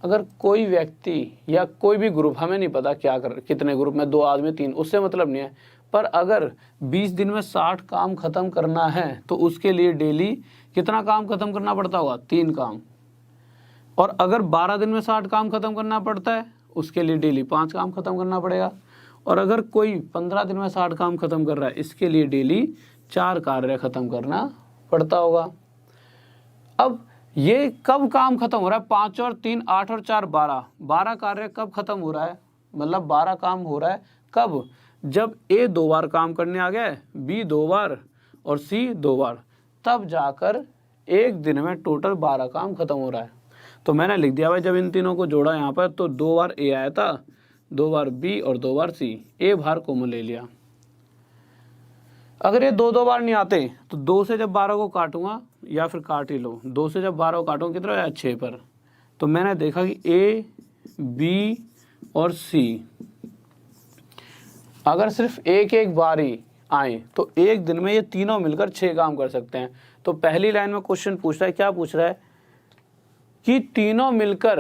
अगर कोई व्यक्ति या कोई भी ग्रुप, हमें नहीं पता क्या कर कितने ग्रुप में, 2 आदमी 3, उससे मतलब नहीं है, पर अगर 20 दिन में 60 काम ख़त्म करना है तो उसके लिए डेली कितना काम ख़त्म करना पड़ता होगा? 3 काम। और अगर 12 दिन में 60 काम ख़त्म करना पड़ता है उसके लिए डेली 5 काम ख़त्म करना पड़ेगा। और अगर कोई 15 दिन में 60 काम ख़त्म कर रहा है इसके लिए डेली 4 कार्य ख़त्म करना पड़ता होगा। अब ये कब काम खत्म हो रहा है? 5 और 3 8 और 4 12 कार्य कब खत्म हो रहा है? मतलब 12 काम हो रहा है कब? जब ए 2 बार काम करने आ गया है, बी 2 बार और सी 2 बार, तब जाकर एक दिन में टोटल 12 काम खत्म हो रहा है। तो मैंने लिख दिया भाई, जब इन तीनों को जोड़ा यहाँ पर तो 2 बार ए आया था, 2 बार बी और 2 बार सी, ए बाहर कॉमन ले लिया। अगर ये 2 बार नहीं आते तो 2 से जब 12 को काटूंगा, या फिर काट ही लो, 2 से जब 12 को काटूंगा कितना आया? 6 पर। तो मैंने देखा कि ए बी और सी अगर सिर्फ एक बार ही आए तो एक दिन में ये तीनों मिलकर 6 काम कर सकते हैं। तो पहली लाइन में क्वेश्चन पूछ रहा है, क्या पूछ रहा है कि तीनों मिलकर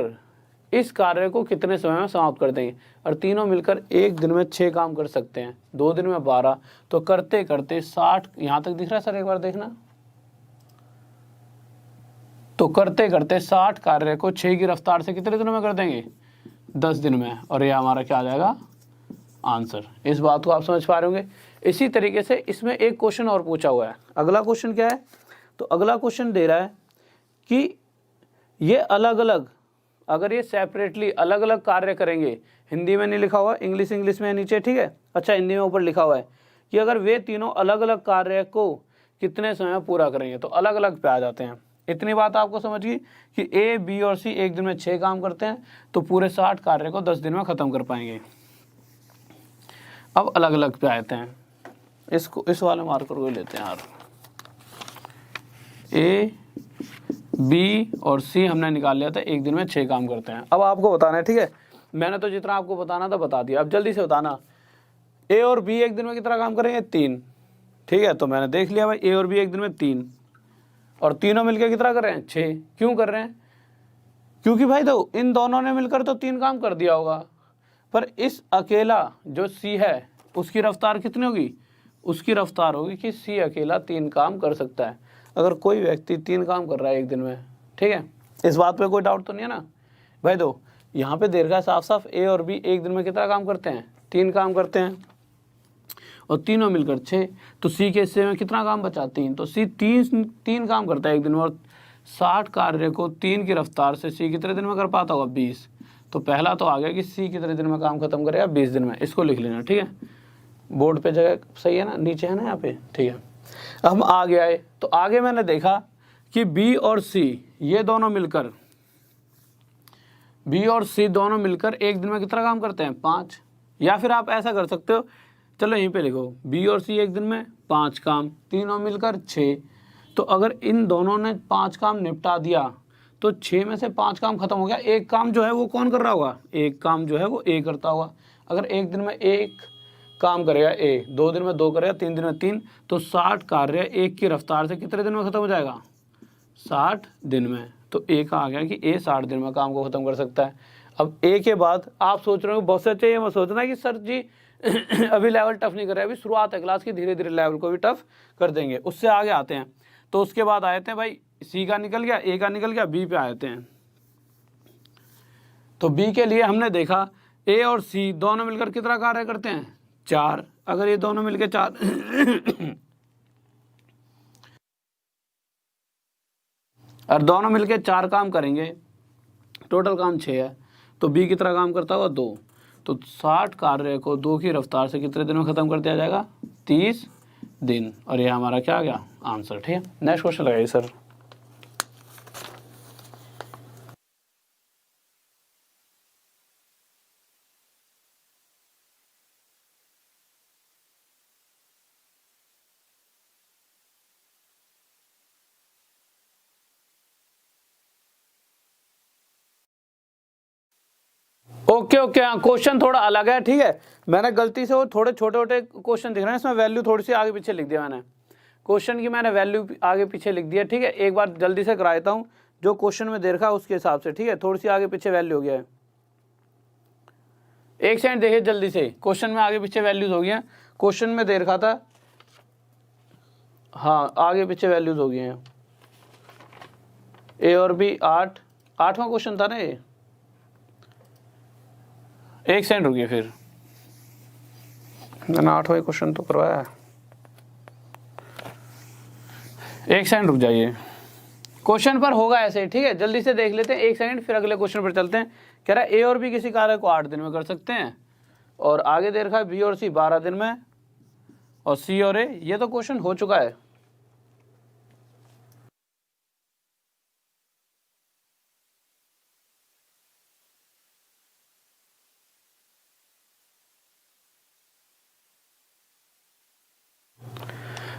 इस कार्य को कितने समय में समाप्त कर देंगे। और तीनों मिलकर एक दिन में 6 काम कर सकते हैं, 2 दिन में 12, तो करते करते 60, यहाँ तक दिख रहा है सर? एक बार देखना। तो करते करते 60 कार्य को 6 की रफ्तार से कितने दिनों में कर देंगे? 10 दिन में। और ये हमारा क्या आ जाएगा? आंसर। इस बात को आप समझ पा रहे होंगे। इसी तरीके से इसमें एक क्वेश्चन और पूछा हुआ है। अगला क्वेश्चन क्या है? तो अगला क्वेश्चन दे रहा है कि ये अलग अलग, अगर ये सेपरेटली अलग अलग कार्य करेंगे, हिंदी में नहीं लिखा हुआ, इंग्लिश में है नीचे, ठीक है? अच्छा, हिंदी में ऊपर लिखा हुआ है कि अगर वे तीनों अलग अलग कार्य को कितने समय में पूरा करेंगे, तो अलग अलग पे आ जाते हैं। इतनी बात आपको समझ गई कि ए बी और सी एक दिन में 6 काम करते हैं, तो पूरे 60 कार्य को 10 दिन में ख़त्म कर पाएंगे। अब अलग अलग पे आते हैं। इसको इस वाले मार्कर को लेते हैं यार। ए बी और सी हमने निकाल लिया था, एक दिन में 6 काम करते हैं। अब आपको बताना है, ठीक है? मैंने तो जितना आपको बताना था बता दिया। अब जल्दी से बताना, ए और बी एक दिन में कितना काम करेंगे? 3, ठीक है? तो मैंने देख लिया भाई, ए और बी एक दिन में 3, और तीनों मिलकर कितना कर रहे हैं? 6। क्यों कर रहे हैं? क्योंकि भाई तो इन दोनों ने मिलकर तो 3 काम कर दिया होगा, पर इस अकेला जो सी है उसकी रफ्तार कितनी होगी? उसकी रफ्तार होगी कि सी अकेला 3 काम कर सकता है। अगर कोई व्यक्ति 3 काम कर रहा है एक दिन में, ठीक है? इस बात पे कोई डाउट तो नहीं है ना भाई? दो यहाँ पे दे रखा है साफ साफ, ए और बी एक दिन में कितना काम करते हैं? 3 काम करते हैं, और तीनों मिलकर 6। तो सी के हिस्से में कितना काम बचा? 3। तो सी 3 काम करता है एक दिन में, और 60 कार्य को 3 की रफ्तार से सी कितने दिन में कर पाता होगा? 20। तो पहला तो आ गया कि सी कितने दिन में काम खत्म करेगा? 20 दिन में। इसको लिख लेना, ठीक है? बोर्ड पे जगह सही है ना? नीचे है ना यहाँ पे, ठीक है? हम आगे आए तो आगे मैंने देखा कि बी और सी ये दोनों मिलकर, बी और सी दोनों मिलकर एक दिन में कितना काम करते हैं? 5। या फिर आप ऐसा कर सकते हो, चलो यहीं पे लिखो, बी और सी एक दिन में 5 काम, तीनों मिलकर 6। तो अगर इन दोनों ने 5 काम निपटा दिया तो 6 में से 5 काम खत्म हो गया। एक काम जो है वो कौन कर रहा होगा? एक काम जो है वो ए करता होगा। अगर एक दिन में एक काम करेगा ए, 2 दिन में 2 करेगा, 3 दिन में 3, तो 60 कार्य एक की रफ्तार से कितने दिन में खत्म हो जाएगा? 60 दिन में। तो ए का आ गया कि ए 60 दिन में काम को खत्म कर सकता है। अब ए के बाद आप सोच रहे हो बहुत सच्चे, ये मत सोचना कि सर जी अभी लेवल टफ नहीं कर रहे, अभी शुरुआत है क्लास की, धीरे धीरे लेवल को भी टफ कर देंगे। उससे आगे आते हैं। तो उसके बाद आए थे भाई, सी का निकल गया, ए का निकल गया, बी पे आए थे। तो बी के लिए हमने देखा ए और सी दोनों मिलकर कितना कार्य करते हैं? 4। अगर ये दोनों मिलकर 4 और दोनों मिलकर 4 काम करेंगे, टोटल काम 6 है, तो बी कितना काम करता होगा? 2। तो 60 कार्य को 2 की रफ्तार से कितने दिन में खत्म कर दिया जाएगा? 30 दिन। और ये हमारा क्या आ गया? आंसर, ठीक है? नेक्स्ट क्वेश्चन लगाइए सर। ओके ओके, हाँ क्वेश्चन थोड़ा अलग है, ठीक है? मैंने गलती से वो थोड़े छोटे छोटे क्वेश्चन दिख रहे हैं, इसमें वैल्यू थोड़ी सी आगे पीछे लिख दिया मैंने। क्वेश्चन की मैंने वैल्यू आगे पीछे लिख दिया, ठीक है? एक बार जल्दी से करा देता हूँ जो क्वेश्चन में दे रखा है उसके हिसाब से, ठीक है। थोड़ी सी आगे पीछे वैल्यू हो गया है। एक सेकंड देखिए जल्दी से, क्वेश्चन में आगे पीछे वैल्यूज हो गई हैं। क्वेश्चन में दे रखा था, हाँ आगे पीछे वैल्यूज हो गई हैं। ए और बी 8, 8वां क्वेश्चन था ना ये। एक सेकंड रुकिए, फिर मैंने 8वां क्वेश्चन तो करवाया है। एक सेकंड रुक जाइए, क्वेश्चन पर होगा ऐसे, ठीक है। जल्दी से देख लेते हैं, एक सेकंड, फिर अगले क्वेश्चन पर चलते हैं। कह रहा है ए और बी किसी कार्य को 8 दिन में कर सकते हैं, और आगे दे रखा है बी और सी 12 दिन में, और सी और ए, ये तो क्वेश्चन हो चुका है।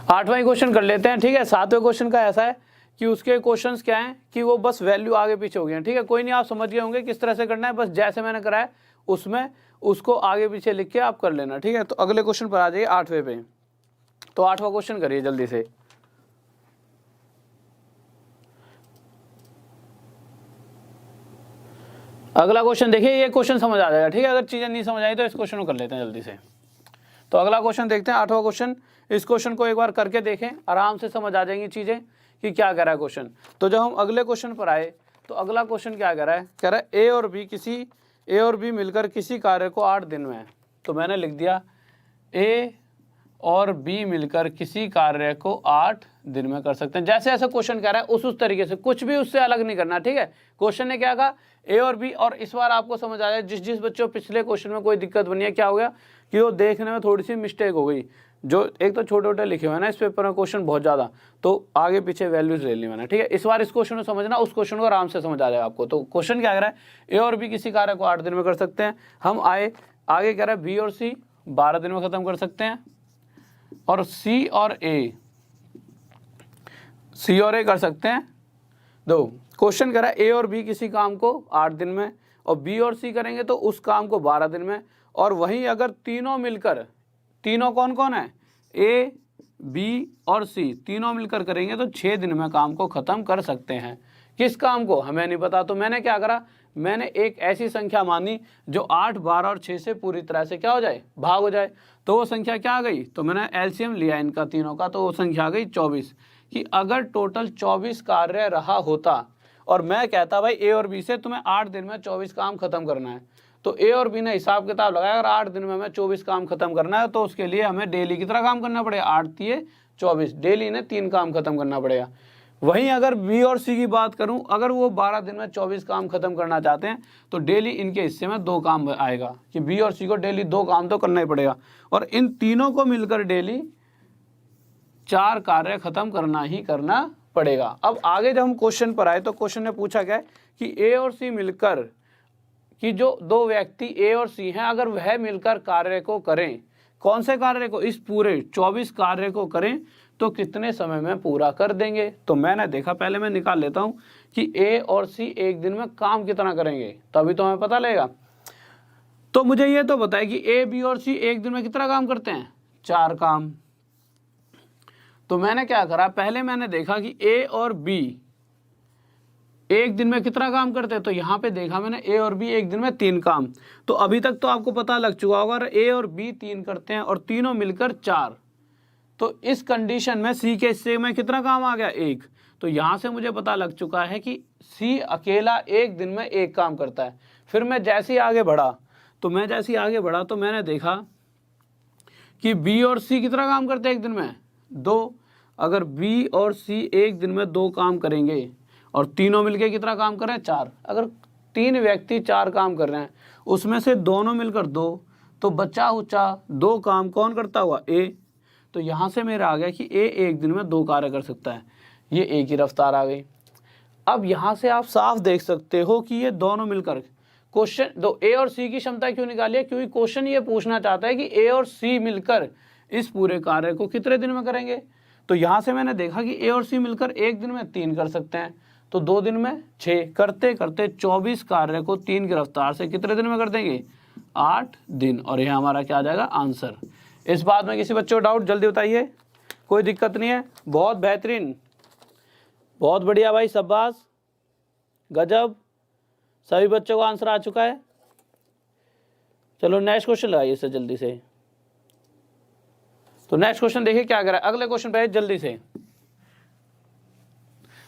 आठवां क्वेश्चन कर लेते हैं, ठीक है। 7वें क्वेश्चन का ऐसा है कि उसके क्वेश्चंस क्या हैं कि वो बस वैल्यू आगे पीछे हो गए हैं, ठीक है। कोई नहीं, आप समझ गए होंगे किस तरह से करना है, बस जैसे मैंने कराया उसमें उसको आगे पीछे लिख के आप कर लेना, ठीक है। तो अगले क्वेश्चन पर आ जाइए, 8वें पे। तो 8वां क्वेश्चन करिए जल्दी से। अगला क्वेश्चन देखिए, ये क्वेश्चन समझ आ जाएगा, ठीक है। अगर चीजें नहीं समझ आई तो इस क्वेश्चन को कर लेते हैं जल्दी से। तो अगला क्वेश्चन देखते हैं, 8वां क्वेश्चन। इस क्वेश्चन को एक बार करके देखें, आराम से समझ आ जाएंगी चीजें कि क्या कह रहा है क्वेश्चन। तो जब हम अगले क्वेश्चन पर आए तो अगला क्वेश्चन क्या कह रहा है, कह रहा है ए और बी मिलकर किसी कार्य को 8 दिन में, तो मैंने लिख दिया ए और बी मिलकर किसी कार्य को 8 दिन में कर सकते हैं। जैसे ऐसा क्वेश्चन कह रहा है उस तरीके से, कुछ भी उससे अलग नहीं करना, ठीक है। क्वेश्चन ने क्या कहा, ए और बी, और इस बार आपको समझ आ जाए, जिस बच्चों पिछले क्वेश्चन में कोई दिक्कत बनी है, क्या हो गया कि वो देखने में थोड़ी सी मिस्टेक हो गई। जो एक तो छोटे छोटे लिखे हुए हैं ना इस पेपर में क्वेश्चन बहुत ज़्यादा, तो आगे पीछे वैल्यूज ले ली मैंने, ठीक है। इस बार इस क्वेश्चन को समझना, उस क्वेश्चन को आराम से समझ आ जाएगा आपको। तो क्वेश्चन क्या कह रहा है, ए और बी किसी कार्य को 8 दिन में कर सकते हैं। हम आगे कह रहा है बी और सी 12 दिन में खत्म कर सकते हैं, और सी और ए कर सकते हैं। दो क्वेश्चन कह रहा है ए और बी किसी काम को 8 दिन में, और बी और सी करेंगे तो उस काम को 12 दिन में, और वहीं अगर तीनों मिलकर, तीनों कौन कौन है, ए बी और सी, तीनों मिलकर करेंगे तो 6 दिन में काम को खत्म कर सकते हैं। किस काम को हमें नहीं पता, तो मैंने क्या करा, मैंने एक ऐसी संख्या मानी जो 8, 12 और 6 से पूरी तरह से क्या हो जाए, भाग हो जाए। तो वो संख्या क्या आ गई, तो मैंने एलसीएम लिया इनका तीनों का, तो वो संख्या आ गई 24। कि अगर टोटल 24 कार्य रहा होता और मैं कहता भाई ए और बी से तुम्हें 8 दिन में 24 काम खत्म करना है, तो ए और बी ने हिसाब किताब लगाया, अगर 8 दिन में हमें 24 काम खत्म करना है तो उसके लिए हमें डेली कितना काम करना पड़ेगा, 8 तिये 24, डेली ने 3 काम खत्म करना पड़ेगा। वहीं अगर बी और सी की बात करूं, अगर वो 12 दिन में 24 काम खत्म करना चाहते हैं तो डेली इनके हिस्से में 2 काम आएगा, कि बी और सी को डेली 2 काम तो करना ही पड़ेगा, और इन तीनों को मिलकर डेली 4 कार्य खत्म करना ही करना पड़ेगा। अब आगे जब हम क्वेश्चन पर आए तो क्वेश्चन ने पूछा क्या है कि ए और सी मिलकर, कि जो 2 व्यक्ति ए और सी हैं, अगर वह मिलकर कार्य को करें, कौन से कार्य को, इस पूरे 24 कार्य को करें तो कितने समय में पूरा कर देंगे। तो मैंने देखा, पहले मैं निकाल लेता हूं कि ए और सी एक दिन में काम कितना करेंगे, तभी तो हमें पता लगेगा। तो मुझे ये तो बताए कि ए बी और सी एक दिन में कितना काम करते हैं, 4 काम। तो मैंने क्या करा, पहले मैंने देखा कि ए और बी एक दिन में कितना काम करते हैं, तो यहाँ पे देखा मैंने ए और बी एक दिन में 3 काम। तो अभी तक तो आपको पता लग चुका होगा, ए और बी 3 करते हैं और तीनों मिलकर 4, तो इस कंडीशन में सी के हिस्से में कितना काम आ गया, 1। तो यहाँ से मुझे पता लग चुका है कि सी अकेला एक दिन में 1 काम करता है। फिर मैं जैसे ही आगे बढ़ा तो मैंने देखा कि बी और सी कितना काम करते हैं एक दिन में, 2। अगर बी और सी एक दिन में 2 काम करेंगे और तीनों मिलकर कितना काम कर रहे हैं, 4। अगर 3 व्यक्ति 4 काम कर रहे हैं, उसमें से दोनों मिलकर 2, तो बचा हुआ 2 काम कौन करता हुआ, ए। तो यहाँ से मेरा आ गया कि ए एक दिन में 2 कार्य कर सकता है, ये एक ही रफ्तार आ गई। अब यहाँ से आप साफ देख सकते हो कि ये दोनों मिलकर, क्वेश्चन दो ए और सी की क्षमता क्यों निकाली है, क्योंकि क्वेश्चन ये पूछना चाहता है कि ए और सी मिलकर इस पूरे कार्य को कितने दिन में करेंगे। तो यहाँ से मैंने देखा कि ए और सी मिलकर एक दिन में 3 कर सकते हैं, तो 2 दिन में 6, करते करते 24 कार्य को 3 की रफ्तार से कितने दिन में कर देंगे, 8 दिन। और यह हमारा क्या आ जाएगा, आंसर। इस बात में किसी बच्चे को डाउट, जल्दी बताइए, कोई दिक्कत नहीं है, बहुत बेहतरीन, बहुत बढ़िया भाई, शाबाश। गजब, सभी बच्चों को आंसर आ चुका है। चलो नेक्स्ट क्वेश्चन लगाइए सर जल्दी से। तो नेक्स्ट क्वेश्चन देखिए क्या करा है, अगले क्वेश्चन पे जल्दी से।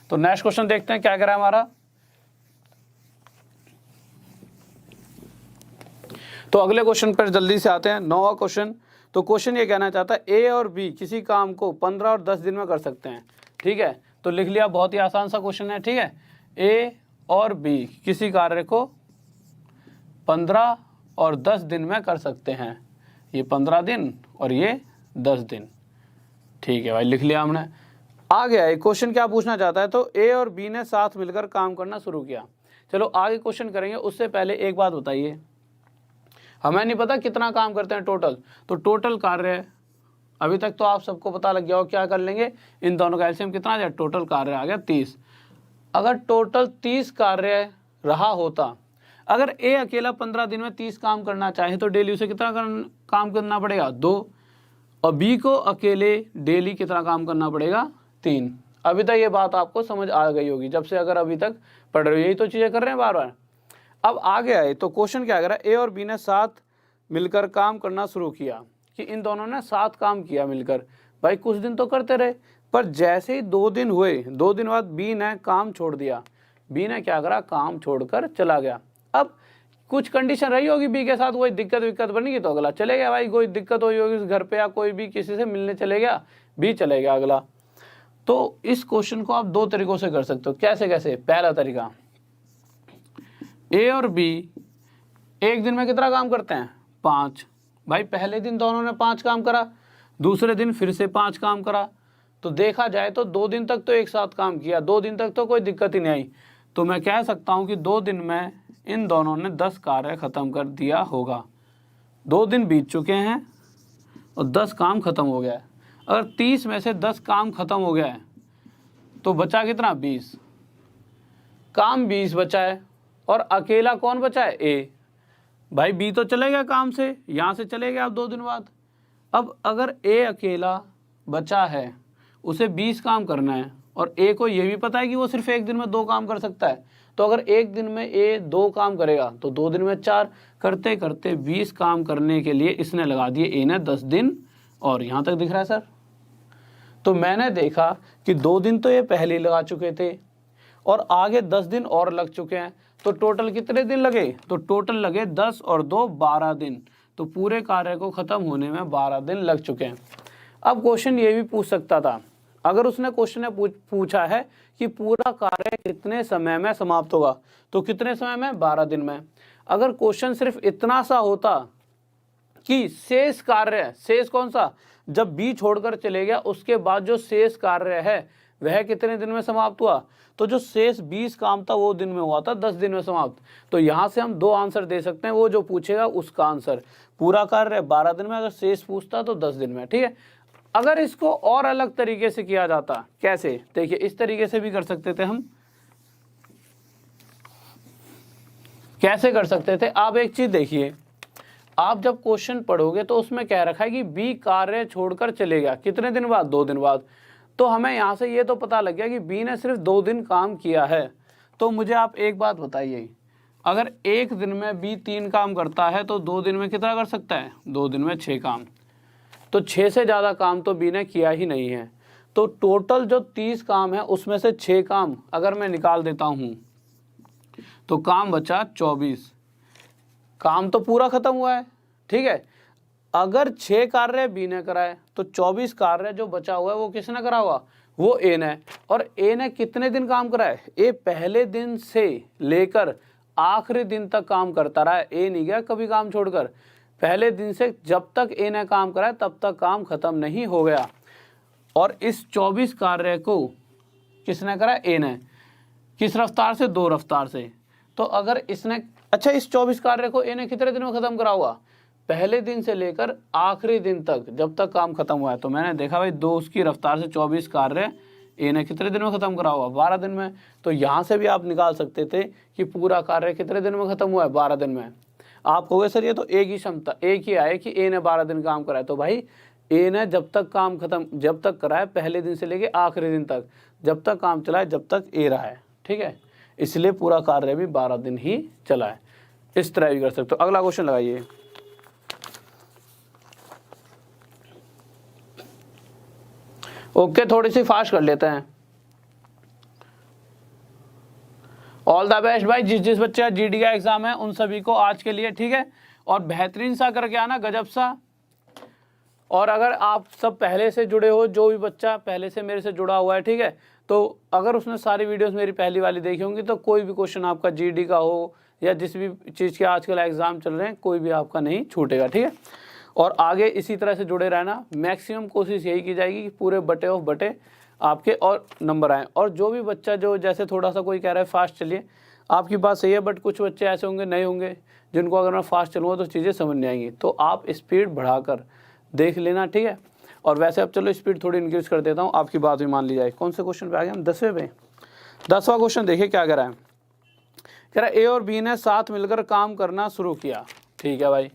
तो नेक्स्ट क्वेश्चन देखते हैं क्या करा है हमारा। तो अगले क्वेश्चन पर जल्दी से आते हैं, 9वां क्वेश्चन। तो क्वेश्चन ये कहना चाहता है ए और बी किसी काम को 15 और 10 दिन में कर सकते हैं। ठीक है, तो लिख लिया, बहुत ही आसान सा क्वेश्चन है। ठीक है, ए और बी किसी कार्य को 15 और 10 दिन में कर सकते हैं। ये 15 दिन और ये 10 दिन। ठीक है भाई, लिख लिया हमने। आ गया एक क्वेश्चन क्या पूछना चाहता है, तो ए और बी ने साथ मिलकर काम करना शुरू किया। चलो आगे क्वेश्चन करेंगे, उससे पहले एक बात बताइए, हमें नहीं पता कितना काम करते हैं टोटल। तो टोटल कार्य अभी तक तो आप सबको पता लग गया हो, क्या कर लेंगे, इन दोनों का एलसीएम कितना आ जाए, टोटल कार्य आ गया 30। अगर टोटल 30 कार्य रहा होता, अगर ए अकेला 15 दिन में 30 काम करना चाहे तो डेली उसे कितना काम करना पड़ेगा, 2। और बी को अकेले डेली कितना काम करना पड़ेगा, 3। अभी तक ये बात आपको समझ आ गई होगी, जब से अगर अभी तक पढ़ रहे हो, यही तो चीज़ें कर रहे हैं बार बार। अब आ गया है तो क्वेश्चन क्या करा, ए और बी ने साथ मिलकर काम करना शुरू किया, कि इन दोनों ने साथ काम किया मिलकर। भाई कुछ दिन तो करते रहे, पर जैसे ही 2 दिन हुए, 2 दिन बाद बी ने काम छोड़ दिया। बी ने क्या करा, काम छोड़कर चला गया। अब कुछ कंडीशन रही होगी बी के साथ, कोई दिक्कत बनी तो अगला चले गया। भाई कोई दिक्कत हुई होगी घर पे, या कोई भी किसी से मिलने चले गया, बी चले गया अगला। तो इस क्वेश्चन को आप 2 तरीकों से कर सकते हो। कैसे कैसे, पहला तरीका, ए और बी एक दिन में कितना काम करते हैं, 5। भाई पहले दिन दोनों ने 5 काम करा, दूसरे दिन फिर से 5 काम करा। तो देखा जाए तो 2 दिन तक तो एक साथ काम किया, 2 दिन तक तो कोई दिक्कत ही नहीं आई। तो मैं कह सकता हूं कि 2 दिन में इन दोनों ने 10 कार्य खत्म कर दिया होगा। 2 दिन बीत चुके हैं और 10 काम खत्म हो गया है। अगर 30 में से 10 काम खत्म हो गया है तो बचा कितना, 20। काम 20 बचा है और अकेला कौन बचा है, ए। भाई बी तो चले गया काम से, यहाँ से चले गया अब 2 दिन बाद। अब अगर ए अकेला बचा है, उसे 20 काम करना है, और ए को ये भी पता है कि वो सिर्फ एक दिन में 2 काम कर सकता है। तो अगर एक दिन में ए 2 काम करेगा तो 2 दिन में 4, करते करते 20 काम करने के लिए इसने लगा दिए ए ने 10 दिन। और यहाँ तक दिख रहा है सर। तो मैंने देखा कि 2 दिन तो ये पहले ही लगा चुके थे और आगे 10 दिन और लग चुके हैं। तो टोटल कितने दिन लगे, तो टोटल लगे 10 और 2 12 दिन। तो पूरे कार्य को खत्म होने में 12 दिन लग चुके हैं। अब क्वेश्चन ये भी पूछ सकता था, अगर उसने क्वेश्चन ने पूछा है कि पूरा कार्य कितने समय में समाप्त होगा, तो कितने समय में, 12 दिन में। अगर क्वेश्चन सिर्फ इतना सा होता कि शेष कार्य, शेष कौन सा, जब बी छोड़कर चले गया उसके बाद जो शेष कार्य है वह कितने दिन में समाप्त हुआ, तो जो शेष 20 काम था वो दिन में हुआ था 10 दिन में समाप्त। तो यहाँ से हम 2 आंसर दे सकते हैं, वो जो पूछेगा उसका आंसर। पूरा कार्य 12 दिन में, अगर शेष पूछता तो 10 दिन में। ठीक है, अगर इसको और अलग तरीके से किया जाता, कैसे, देखिए इस तरीके से भी कर सकते थे हम। कैसे कर सकते थे, आप एक चीज देखिए, आप जब क्वेश्चन पढ़ोगे तो उसमें कह रखा है कि बी कार्य छोड़कर चले गया, कितने दिन बाद, 2 दिन बाद। तो हमें यहाँ से ये तो पता लग गया कि बी ने सिर्फ 2 दिन काम किया है। तो मुझे आप एक बात बताइए, अगर एक दिन में बी 3 काम करता है तो 2 दिन में कितना कर सकता है, 2 दिन में 6 काम। तो 6 से ज़्यादा काम तो बी ने किया ही नहीं है। तो टोटल जो 30 काम है उसमें से 6 काम अगर मैं निकाल देता हूँ तो काम बचा 24। काम तो पूरा खत्म हुआ है। ठीक है, अगर 6 कार्य बी ने कराए तो 24 कार्य जो बचा हुआ है वो किसने करा हुआ, वो ए ने। और ए ने कितने दिन काम करा है, ए पहले दिन से लेकर आखिरी दिन तक काम करता रहा है। ए नहीं गया कभी काम छोड़कर, पहले दिन से जब तक ए ने काम करा है तब तक काम खत्म नहीं हो गया। और इस 24 कार्य को किसने करा, ए ने। किस रफ्तार से, 2 रफ्तार से। तो अगर इसने, अच्छा इस 24 कार्य को ए ने कितने दिन में खत्म करा हुआ, पहले दिन से लेकर आखिरी दिन तक जब तक काम खत्म हुआ है। तो मैंने देखा भाई 2 उसकी रफ्तार से 24 कार्य ए ने कितने दिन में खत्म करा हुआ, 12 दिन में। तो यहाँ से भी आप निकाल सकते थे कि पूरा कार्य कितने दिन में खत्म हुआ है, 12 दिन में। आप कहोगे सर ये तो एक ही क्षमता, एक ही आए कि ए ने 12 दिन काम करा है। तो भाई ए ने जब तक काम खत्म, जब तक करा है पहले दिन से लेके आखिरी दिन तक, जब तक काम चला है जब तक ए रहा है। ठीक है, इसलिए पूरा कार्य भी 12 दिन ही चला है। इस तरह भी कर सकते हो। अगला क्वेश्चन लगाइए। ओके, थोड़ी सी फास्ट कर लेते हैं। ऑल द बेस्ट भाई, जिस जिस बच्चे का जीडी का एग्जाम है उन सभी को आज के लिए, ठीक है। और बेहतरीन सा करके आना, गजब सा। और अगर आप सब पहले से जुड़े हो, जो भी बच्चा पहले से मेरे से जुड़ा हुआ है, ठीक है, तो अगर उसने सारी वीडियोस मेरी पहली वाली देखी होंगी तो कोई भी क्वेश्चन आपका जीडी का हो या जिस भी चीज़ के आजकल एग्जाम चल रहे हैं, कोई भी आपका नहीं छूटेगा, ठीक है। और आगे इसी तरह से जुड़े रहना। मैक्सिमम कोशिश यही की जाएगी कि पूरे बटे ऑफ बटे आपके और नंबर आए। और जो भी बच्चा जो जैसे थोड़ा सा कोई कह रहा है फास्ट चलिए, आपकी बात सही है, बट कुछ बच्चे ऐसे होंगे, नहीं होंगे, जिनको अगर मैं फास्ट चलूँगा तो चीज़ें समझ नहीं आएंगी। तो आप स्पीड बढ़ाकर देख लेना, ठीक है। और वैसे अब चलो स्पीड थोड़ी इंक्रीज कर देता हूँ, आपकी बात भी मान ली जाए। कौन से क्वेश्चन पे आ गए हम? 10वें पे। 10वां क्वेश्चन देखिए क्या कह रहा है। कह रहा है ए और बी ने साथ मिलकर काम करना शुरू किया। ठीक है भाई,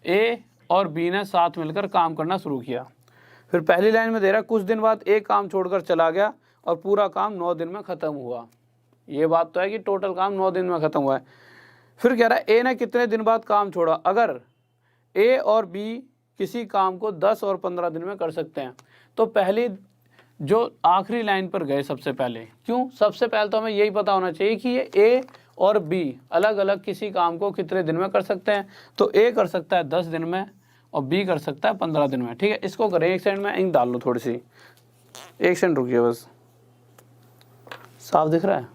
ए और बी ने साथ मिलकर काम करना शुरू किया। फिर पहली लाइन में दे रहा है कुछ दिन बाद ए काम छोड़कर चला गया और पूरा काम 9 दिन में ख़त्म हुआ। ये बात तो है कि टोटल काम 9 दिन में ख़त्म हुआ है। फिर कह रहा है ए ने कितने दिन बाद काम छोड़ा। अगर ए और बी किसी काम को 10 और 15 दिन में कर सकते हैं, तो पहली जो आखिरी लाइन पर गए सबसे पहले, क्यों? सबसे पहले तो हमें यही पता होना चाहिए कि ये ए और बी अलग अलग किसी काम को कितने दिन में कर सकते हैं। तो ए कर सकता है 10 दिन में और बी कर सकता है 15 दिन में, ठीक है। इसको करें एक सेकंड में, इंक डाल लो थोड़ी सी, एक सेकंड रुकिए बस। साफ दिख रहा है?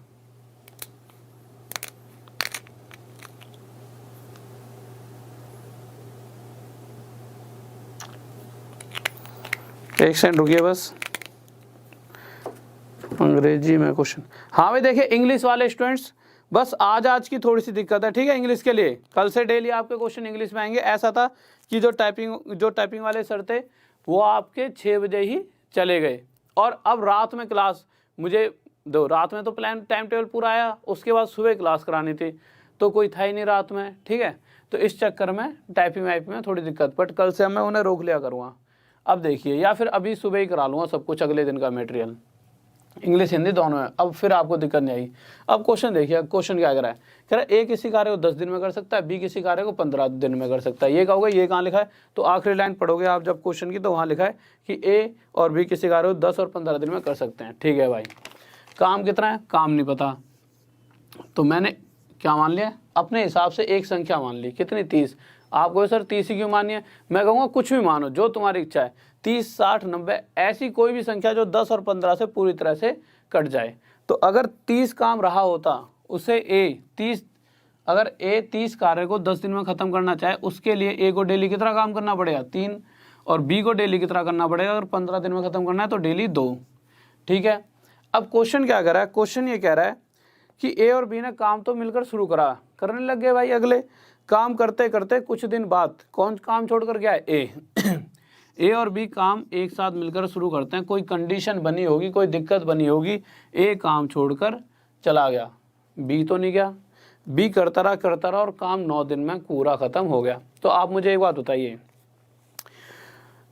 एक सेकंड रुकिए बस, अंग्रेजी में क्वेश्चन। हाँ भाई देखिए, इंग्लिश वाले स्टूडेंट्स बस आज की थोड़ी सी दिक्कत है, ठीक है। इंग्लिश के लिए कल से डेली आपके क्वेश्चन इंग्लिश में आएंगे। ऐसा था कि जो टाइपिंग वाले सर थे वो आपके 6 बजे ही चले गए, और अब रात में क्लास मुझे दो, रात में तो प्लान टाइम टेबल पूरा आया, उसके बाद सुबह क्लास करानी थी, तो कोई था ही नहीं रात में, ठीक है। तो इस चक्कर में टाइपिंग वाइपिंग में थोड़ी दिक्कत, बट कल से मैं उन्हें रोक लिया करूँगा। अब देखिए, या फिर अभी सुबह ही करा लूँगा सब कुछ, अगले दिन का मटेरियल, इंग्लिश हिंदी दोनों है। अब फिर आपको दिक्कत नहीं आई। अब क्वेश्चन देखिए, क्वेश्चन क्या कह रहा है। कह रहा है ए किसी कार्य को 10 दिन में कर सकता है, बी किसी कार्य को 15 दिन में कर सकता है। ये कहोगे ये कहाँ लिखा है? तो आखिरी लाइन पढ़ोगे आप जब क्वेश्चन की, तो वहाँ लिखा है कि ए और बी किसी कार्य को 10 और 15 दिन में कर सकते हैं, ठीक है भाई। काम कितना है? काम नहीं पता, तो मैंने क्या मान लिया? अपने हिसाब से एक संख्या मान ली। कितनी? 30। आपको सर 30 ही क्यों मानिए? मैं कहूँगा कुछ भी मानो, जो तुम्हारी इच्छा है, 30, 60, 90, ऐसी कोई भी संख्या जो 10 और 15 से पूरी तरह से कट जाए। तो अगर 30 काम रहा होता, उसे अगर ए 30 कार्य को 10 दिन में ख़त्म करना चाहे, उसके लिए ए को डेली कितना काम करना पड़ेगा? 3, और बी को डेली कितना करना पड़ेगा? अगर 15 दिन में ख़त्म करना है तो डेली 2, ठीक है। अब क्वेश्चन क्या कर रहा है? क्वेश्चन ये कह रहा है कि ए और बी ने काम तो मिलकर शुरू करने लग गए भाई। अगले काम करते करते कुछ दिन बाद कौन काम छोड़कर गया है? ए। ए और बी काम एक साथ मिलकर शुरू करते हैं, कोई कंडीशन बनी होगी, कोई दिक्कत बनी होगी, ए काम छोड़कर चला गया, बी तो नहीं गया। बी करता रहा और काम 9 दिन में पूरा खत्म हो गया। तो आप मुझे एक बात बताइए,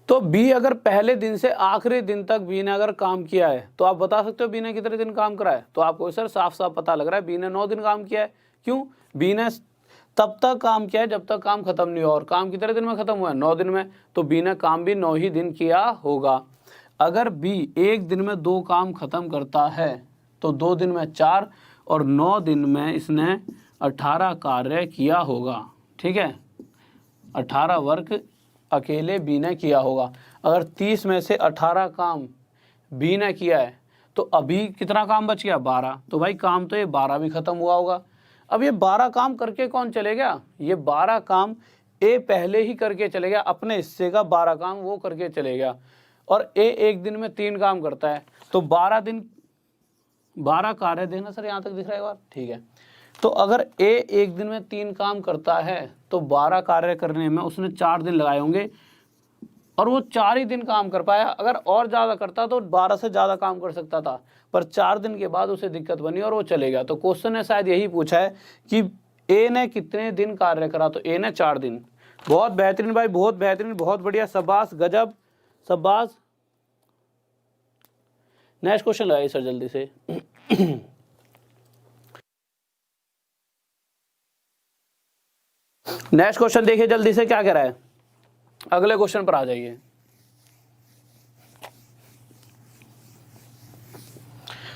तो बी अगर पहले दिन से आखिरी दिन तक बी ने अगर काम किया है, तो आप बता सकते हो बी ने कितने दिन काम करा है? तो आपको सर साफ साफ पता लग रहा है बी ने 9 दिन काम किया है। क्यों? बी ने तब तक काम किया है जब तक काम खत्म नहीं हुआ, और काम कितने दिन में खत्म हुआ है? 9 दिन में। तो बी ने काम भी 9 ही दिन किया होगा। अगर बी एक दिन में 2 काम खत्म करता है तो 2 दिन में 4 और 9 दिन में इसने 18 कार्य किया होगा, ठीक है। 18 वर्क अकेले बी ने किया होगा। अगर 30 में से 18 काम बी ने किया है तो अभी कितना काम बच गया? 12। तो भाई काम तो ये 12 भी खत्म हुआ होगा। अब ये 12 काम करके कौन चले गया? ये 12 काम ए पहले ही करके चले गया, अपने हिस्से का 12 काम वो करके चले गया। और ए एक दिन में 3 काम करता है, तो 12 कार्य देना सर, यहाँ तक दिख रहा है एक बार, ठीक है। तो अगर ए एक दिन में 3 काम करता है तो 12 कार्य करने में उसने 4 दिन लगाए होंगे, और वो 4 ही दिन काम कर पाया। अगर और ज़्यादा करता तो 12 से ज़्यादा काम कर सकता था, पर 4 दिन के बाद उसे दिक्कत बनी और वो चले गया। तो क्वेश्चन ने शायद यही पूछा है कि ए ने कितने दिन कार्य करा, तो ए ने 4 दिन। बहुत बेहतरीन भाई, बहुत बेहतरीन, बहुत बढ़िया, शाबाश, गजब, शाबाश। नेक्स्ट क्वेश्चन लगाइए सर जल्दी से। नेक्स्ट क्वेश्चन देखिए जल्दी से क्या कह रहा है, अगले क्वेश्चन पर आ जाइए।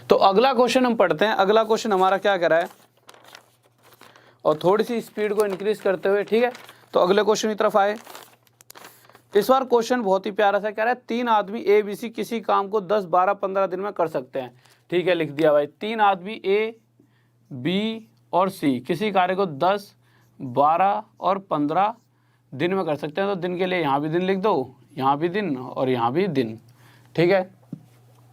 तो अगला क्वेश्चन हम पढ़ते हैं। अगला क्वेश्चन हमारा क्या कह रहा है, और थोड़ी सी स्पीड को इंक्रीज करते हुए, ठीक है। तो अगले क्वेश्चन की तरफ आए। इस बार क्वेश्चन बहुत ही प्यारा सा कह रहा है, 3 आदमी ए बी सी किसी काम को 10, 12, 15 दिन में कर सकते हैं। ठीक है, लिख दिया भाई। 3 आदमी ए, बी और सी किसी कार्य को 10, 12 और 15 दिन में कर सकते हैं। तो दिन के लिए यहाँ भी दिन लिख दो, यहाँ भी दिन और यहाँ भी दिन। ठीक है,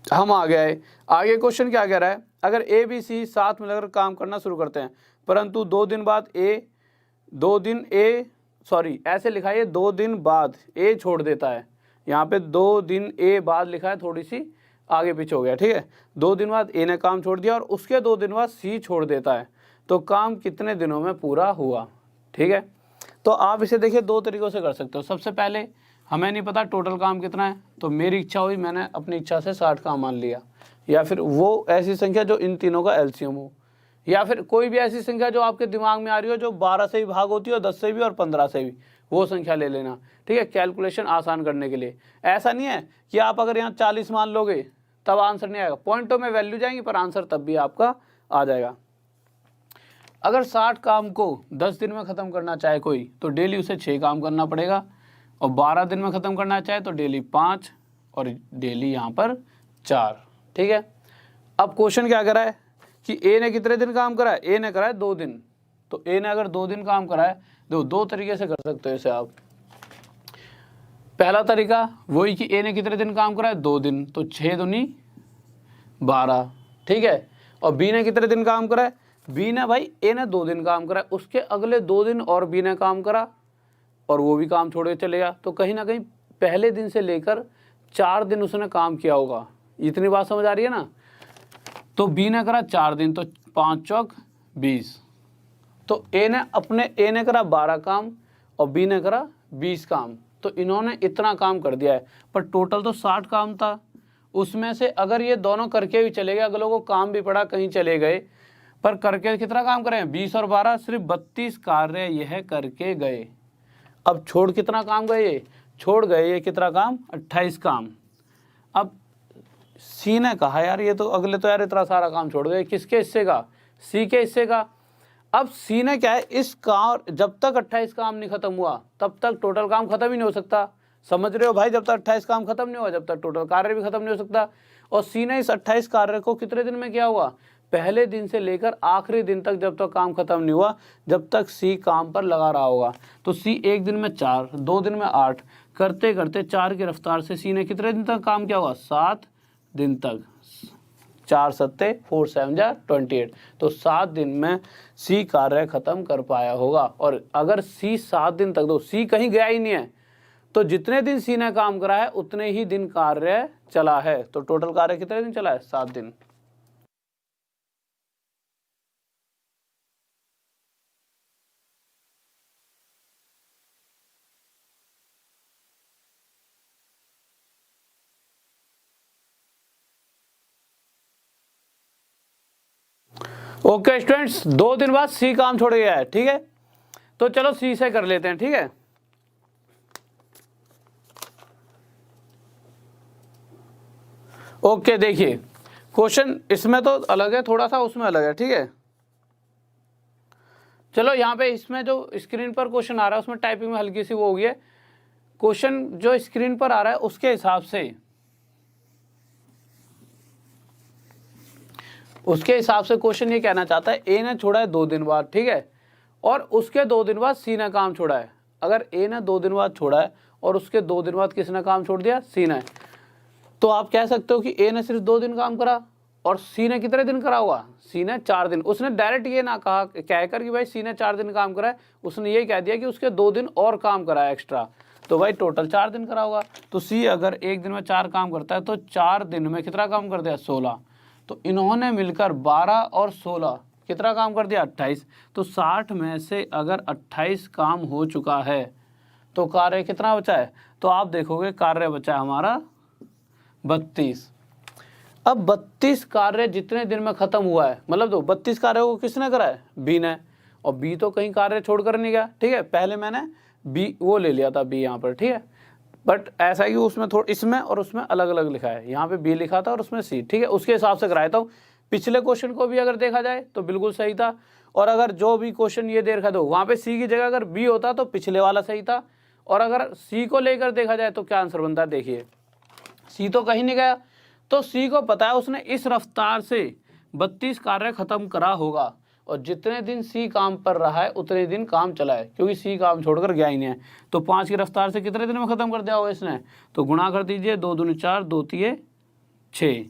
हम आ गए आगे। क्वेश्चन क्या कह रहा है, अगर ए बी सी साथ मिलकर काम करना शुरू करते हैं, परंतु 2 दिन बाद ऐसे लिखा है 2 दिन बाद ए छोड़ देता है। यहाँ पे 2 दिन ए बाद लिखा है, थोड़ी सी आगे पीछे हो गया। ठीक है, 2 दिन बाद ए ने काम छोड़ दिया और उसके 2 दिन बाद सी छोड़ देता है, तो काम कितने दिनों में पूरा हुआ। ठीक है, तो आप इसे देखिए 2 तरीक़ों से कर सकते हो। सबसे पहले हमें नहीं पता टोटल काम कितना है, तो मेरी इच्छा हुई, मैंने अपनी इच्छा से 60 काम मान लिया, या फिर वो ऐसी संख्या जो इन तीनों का एलसीएम हो, या फिर कोई भी ऐसी संख्या जो आपके दिमाग में आ रही हो, जो 12 से भी भाग होती हो, 10 से भी और 15 से भी, वो संख्या ले लेना। ठीक है, कैलकुलेशन आसान करने के लिए। ऐसा नहीं है कि आप अगर यहाँ 40 मान लोगे तब आंसर नहीं आएगा, पॉइंटों में वैल्यू जाएंगी पर आंसर तब भी आपका आ जाएगा। अगर 60 काम को 10 दिन में ख़त्म करना चाहे कोई, तो डेली उसे 6 काम करना पड़ेगा, और 12 दिन में ख़त्म करना चाहे तो डेली 5 और डेली यहाँ पर 4। ठीक है, अब क्वेश्चन क्या करा है कि ए ने कितने दिन काम करा है, ए ने करा है 2 दिन। तो ए ने अगर 2 दिन काम करा है, दो तरीके से कर सकते हो इसे आप। पहला तरीका वही कि ए ने कितने दिन काम करा है, 2 दिन, तो 6 दूनी 12। ठीक है, और बी ने कितने दिन काम करा है, बी ने भाई ए ने 2 दिन काम करा है, उसके अगले 2 दिन और बी ने काम करा और वो भी काम छोड़ के चले गया, तो कहीं ना कहीं पहले दिन से लेकर 4 दिन उसने काम किया होगा। इतनी बात समझ आ रही है ना। तो बी ने करा 4 दिन, तो 5 चौक 20। तो ए ने करा 12 काम और बी ने करा 20 काम, तो इन्होंने इतना काम कर दिया है। पर टोटल तो 60 काम था, उसमें से अगर ये दोनों करके भी चले गए, अगलों को काम भी पड़ा कहीं चले गए, पर करके कितना काम करे हैं, 20 और 12 सिर्फ 32 कार्य यह करके गए। अब छोड़ कितना काम गए, ये छोड़ गए ये कितना काम, 28 काम। अब सी ने कहा यार ये तो अगले तो यार इतना सारा काम छोड़ गए, किसके हिस्से का, सी के हिस्से का। अब सी ने क्या है, इस काम जब तक 28 काम नहीं खत्म हुआ तब तक टोटल काम खत्म ही नहीं हो सकता। समझ रहे हो भाई, जब तक 28 काम खत्म नहीं हुआ जब तक टोटल कार्य भी खत्म नहीं हो सकता। और सी ने इस 28 कार्य को कितने दिन में किया हुआ, पहले दिन से लेकर आखिरी दिन तक, जब तक काम खत्म नहीं हुआ जब तक सी काम पर लगा रहा होगा। तो सी 1 दिन में 4, 2 दिन में 8, करते करते 4 की रफ्तार से सी ने कितने दिन तक काम किया होगा, 7 दिन तक। 4 सत्ते 4 7 जा 28, तो 7 दिन में सी कार्य खत्म कर पाया होगा। और अगर सी 7 दिन तक, तो सी कहीं गया ही नहीं है, तो जितने दिन सी ने काम करा है उतने ही दिन कार्य चला है। तो टोटल कार्य कितने दिन चला है, 7 दिन। ओके स्टूडेंट्स, 2 दिन बाद सी काम छोड़ गया है। ठीक है, तो चलो सी से कर लेते हैं। ठीक है, ओके देखिए क्वेश्चन इसमें तो अलग है थोड़ा सा, उसमें अलग है। ठीक है, चलो यहाँ पे इसमें जो स्क्रीन पर क्वेश्चन आ रहा है उसमें टाइपिंग में हल्की सी वो हो गई है। क्वेश्चन जो स्क्रीन पर आ रहा है उसके हिसाब से क्वेश्चन ये कहना चाहता है, ए ने छोड़ा है 2 दिन बाद। ठीक है, और उसके 2 दिन बाद सी ने काम छोड़ा है। अगर ए ने 2 दिन बाद छोड़ा है और उसके 2 दिन बाद किसने काम छोड़ दिया, सी ने, तो आप कह सकते हो कि ए ने सिर्फ 2 दिन काम करा और सी ने कितने दिन करा होगा, सी ने 4 दिन। उसने डायरेक्ट ये ना कहा कहकर कि भाई सी ने 4 दिन काम करा है, उसने ये कह दिया कि उसके 2 दिन और काम करा है एक्स्ट्रा, तो भाई टोटल 4 दिन करा होगा। तो सी अगर एक दिन में 4 काम करता है तो 4 दिन में कितना काम कर दिया, 16। तो इन्होंने मिलकर 12 और 16 कितना काम कर दिया, 28। तो 60 में से अगर 28 काम हो चुका है तो कार्य कितना बचा है, तो आप देखोगे कार्य बचा है हमारा 32। अब 32 कार्य जितने दिन में खत्म हुआ है, मतलब तो 32 कार्यों को किसने करा है, बी ने, और बी तो कहीं कार्य छोड़कर नहीं गया, ठीक है। पहले मैंने बी वो ले लिया था बी यहाँ पर, ठीक है, बट ऐसा है कि उसमें थोड़ा इसमें और उसमें अलग अलग लिखा है, यहाँ पे बी लिखा था और उसमें सी, ठीक है। उसके हिसाब से कराया था। पिछले क्वेश्चन को भी अगर देखा जाए तो बिल्कुल सही था, और अगर जो भी क्वेश्चन ये दे रखा था वहाँ पे सी की जगह अगर बी होता तो पिछले वाला सही था, और अगर सी को लेकर देखा जाए तो क्या आंसर बनता है। देखिए सी तो कहीं नहीं गया, तो सी को पता है उसने इस रफ्तार से 32 कार्य खत्म करा होगा, और जितने दिन सी काम पर रहा है उतने दिन काम चला है, क्योंकि सी काम छोड़कर गया ही नहीं है। तो 5 की रफ्तार से कितने दिन में खत्म कर दिया होगा इसने, तो गुणा कर दीजिए, 2 दूनी 4, 2 तिये 6,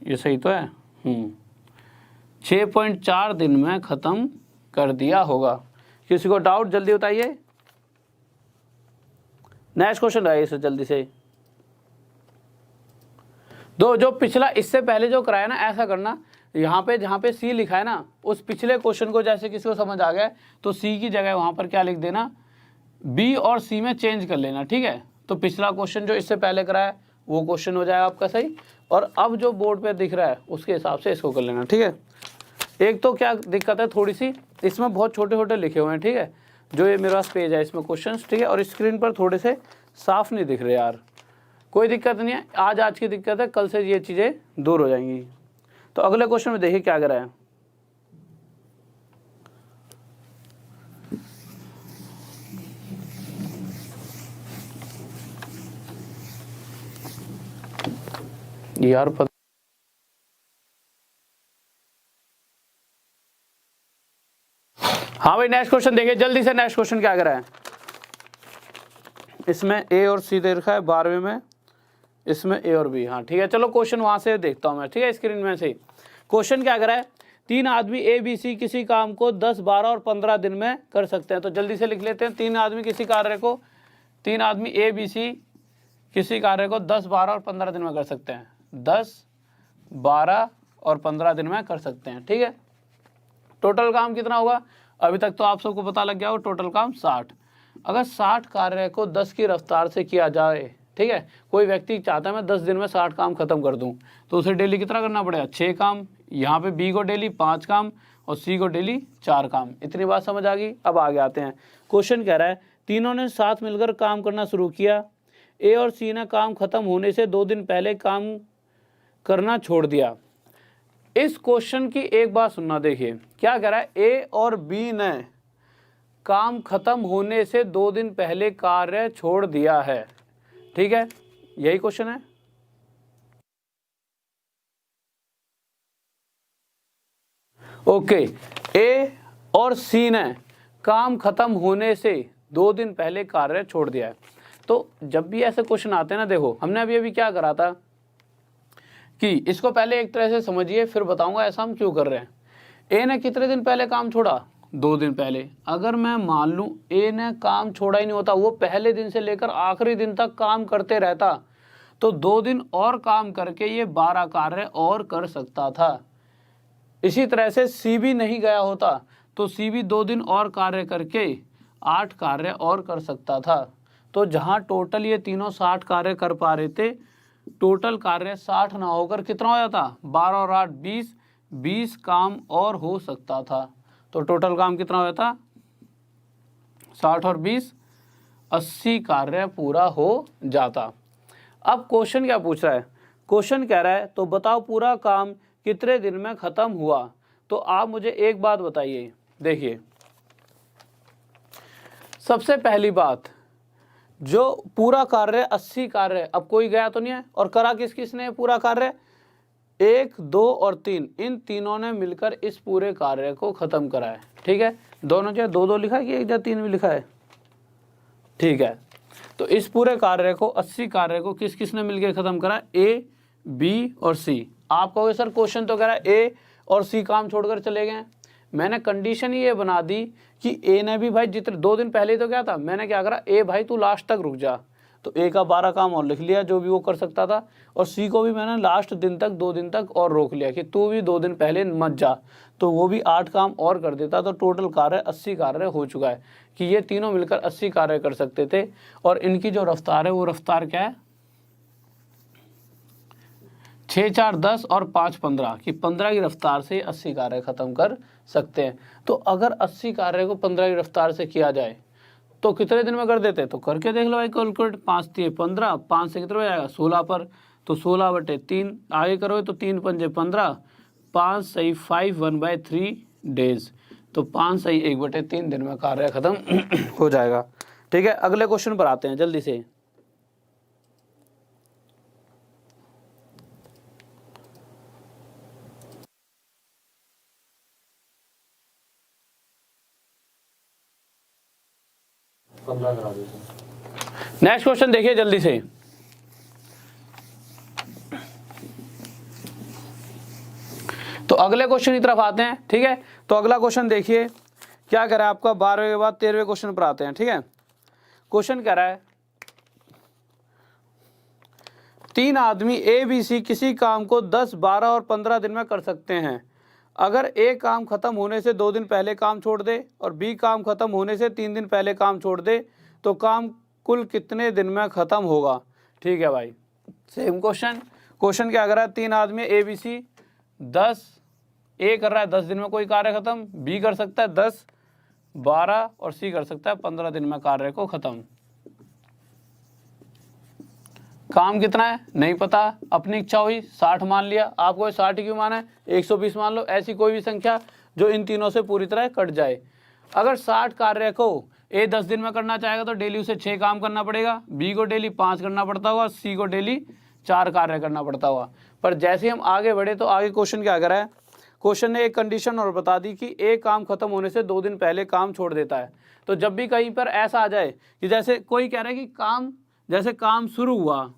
ये सही तो है। 6.4 दिन में खत्म कर दिया होगा। किसी को डाउट जल्दी बताइए। नेक्स्ट क्वेश्चन है इसे जल्दी से। दो जो पिछला इससे पहले जो कराया ना, ऐसा करना, यहाँ पे जहाँ पे सी लिखा है ना, उस पिछले क्वेश्चन को जैसे किसी को समझ आ गया तो सी की जगह वहाँ पर क्या लिख देना, बी और सी में चेंज कर लेना, ठीक है। तो पिछला क्वेश्चन जो इससे पहले कराया वो क्वेश्चन हो जाएगा आपका सही, और अब जो बोर्ड पे दिख रहा है उसके हिसाब से इसको कर लेना, ठीक है। एक तो क्या दिक्कत है थोड़ी सी, इसमें बहुत छोटे छोटे लिखे हुए हैं, ठीक है, जो ये मेरे पास पेज है इसमें क्वेश्चंस, ठीक है, और स्क्रीन पर थोड़े से साफ नहीं दिख रहे यार। कोई दिक्कत नहीं है, आज की दिक्कत है, कल से ये चीज़ें दूर हो जाएंगी। तो अगले क्वेश्चन में देखिए क्या करा है। यार हाँ भाई नेक्स्ट क्वेश्चन देखिए जल्दी से। नेक्स्ट क्वेश्चन क्या करा है, इसमें ए और सी दे रखा है 12वें में, इसमें ए और बी। हाँ ठीक है, चलो क्वेश्चन वहां से देखता हूं मैं, ठीक है, स्क्रीन में से ही। क्वेश्चन क्या करा है, 3 आदमी ए बी सी किसी काम को 10, 12 और 15 दिन में कर सकते हैं। तो जल्दी से लिख लेते हैं, 3 आदमी किसी कार्य को, 3 आदमी ए बी सी किसी कार्य को 10, 12 और 15 दिन में कर सकते हैं। 10, 12 और 15 दिन में कर सकते हैं, ठीक है। टोटल काम कितना होगा, अभी तक तो आप सबको पता लग गया हो, टोटल काम 60। अगर 60 कार्य को 10 की रफ्तार से किया जाए, ठीक है, कोई व्यक्ति चाहता है मैं 10 दिन में 60 काम खत्म कर दूं, तो उसे डेली कितना करना पड़ेगा, 6 काम। यहाँ पे बी को डेली 5 काम और सी को डेली 4 काम। इतनी बात समझ आ गई। अब आगे आते हैं। क्वेश्चन कह रहा है, तीनों ने साथ मिलकर काम करना शुरू किया। ए और सी ने काम खत्म होने से 2 दिन पहले काम करना छोड़ दिया। इस क्वेश्चन की एक बात सुनना, देखिए क्या कह रहा है, ए और बी ने काम खत्म होने से 2 दिन पहले कार्य छोड़ दिया है, ठीक है, यही क्वेश्चन है। ओके, ए और सी ने काम खत्म होने से 2 दिन पहले कार्य छोड़ दिया है। तो जब भी ऐसे क्वेश्चन आते हैं ना, देखो हमने अभी क्या करा था कि इसको पहले एक तरह से समझिए, फिर बताऊंगा ऐसा हम क्यों कर रहे हैं। ए ने कितने दिन पहले काम छोड़ा, 2 दिन पहले। अगर मैं मान लूं ए ने काम छोड़ा ही नहीं होता, वो पहले दिन से लेकर आखिरी दिन तक काम करते रहता, तो 2 दिन और काम करके ये 12 कार्य और कर सकता था। इसी तरह से सी भी नहीं गया होता, तो सी भी 2 दिन और कार्य करके 8 कार्य और कर सकता था। तो जहां टोटल ये तीनों 60 कार्य कर पा रहे थे, टोटल कार्य 60 ना होकर कितना हो जाता, 12 और 8 20, 20 काम और हो सकता था। तो टोटल काम कितना हो जाता, 60 और 20 80 कार्य पूरा हो जाता। अब क्वेश्चन क्या पूछ रहा है, क्वेश्चन कह रहा है तो बताओ पूरा काम कितने दिन में खत्म हुआ। तो आप मुझे एक बात बताइए, देखिए सबसे पहली बात, जो पूरा कार्य 80 कार्य, अब कोई गया तो नहीं है, और करा किस किसने पूरा कार्य, 1, 2 और 3, इन तीनों ने मिलकर इस पूरे कार्य को खत्म करा है, ठीक है। दोनों जगह 2-2 लिखा है कि 1 या 3 भी लिखा है, ठीक है। तो इस पूरे कार्य को 80 कार्य को किस किसने मिलकर खत्म करा, ए, बी और सी। आप कहोगे सर क्वेश्चन तो कह रहा है ए और सी काम छोड़कर चले गए। मैंने कंडीशन ये बना दी कि ए ने भी भाई जितने 2 दिन पहले तो क्या था, मैंने क्या करा, ए भाई तू लास्ट तक रुक जा, तो ए का 12 काम और लिख लिया जो भी वो कर सकता था, और सी को भी मैंने लास्ट दिन तक 2 दिन तक और रोक लिया कि तू भी 2 दिन पहले मत जा, तो वो भी 8 काम और कर देता। तो टोटल कार्य 80 कार्य हो चुका है कि ये तीनों मिलकर 80 कार्य कर सकते थे। और इनकी जो रफ्तार है वो रफ्तार क्या है, 6 4 10 और 5 15 कि 15 की रफ्तार से 80 कार्य खत्म कर सकते हैं। तो अगर 80 कार्य को 15 की रफ्तार से किया जाए तो कितने दिन में कर देते हैं? तो करके देख लो भाई कैलकुलेट। 5 3 15, 5 से कितने हो जाएगा 16 पर, तो 16/3 आगे करोगे तो 3 पंजे 15, 5 सही 5 1/3 डेज, तो 5 सही 1/3 दिन में कार्य खत्म हो जाएगा। ठीक है, अगले क्वेश्चन पर आते हैं जल्दी से। नेक्स्ट क्वेश्चन देखिए जल्दी से। तो अगले क्वेश्चन की तरफ आते हैं। ठीक है, तो अगला क्वेश्चन देखिए क्या कह रहा है आपका। 12वें के बाद 13वें क्वेश्चन पर आते हैं। ठीक है, क्वेश्चन कह रहा है 3 आदमी ए बी सी किसी काम को 10 12 और 15 दिन में कर सकते हैं। अगर ए काम खत्म होने से 2 दिन पहले काम छोड़ दे और बी काम खत्म होने से 3 दिन पहले काम छोड़ दे तो काम कुल कितने दिन में खत्म होगा? ठीक है भाई, सेम क्वेश्चन क्या कर रहा है। 3 आदमी ए बी सी 10, ए कर रहा है 10 दिन में कोई कार्य खत्म, बी कर सकता है 10 12 और सी कर सकता है 15 दिन में कार्य को खत्म। काम कितना है नहीं पता, अपनी इच्छा हुई 60 मान लिया। आपको 60 क्यों माना है, 120 मान लो। ऐसी कोई भी संख्या जो इन तीनों से पूरी तरह कट जाए। अगर 60 कार्य को ए 10 दिन में करना चाहेगा तो डेली उसे 6 काम करना पड़ेगा, बी को डेली 5 करना पड़ता होगा, सी को डेली 4 कार्य करना पड़ता होगा। पर जैसे हम आगे बढ़े तो आगे क्वेश्चन क्या करा है, क्वेश्चन ने एक कंडीशन और बता दी कि एक काम खत्म होने से 2 दिन पहले काम छोड़ देता है। तो जब भी कहीं पर ऐसा आ जाए कि जैसे कोई कह रहा है कि काम शुरू हुआ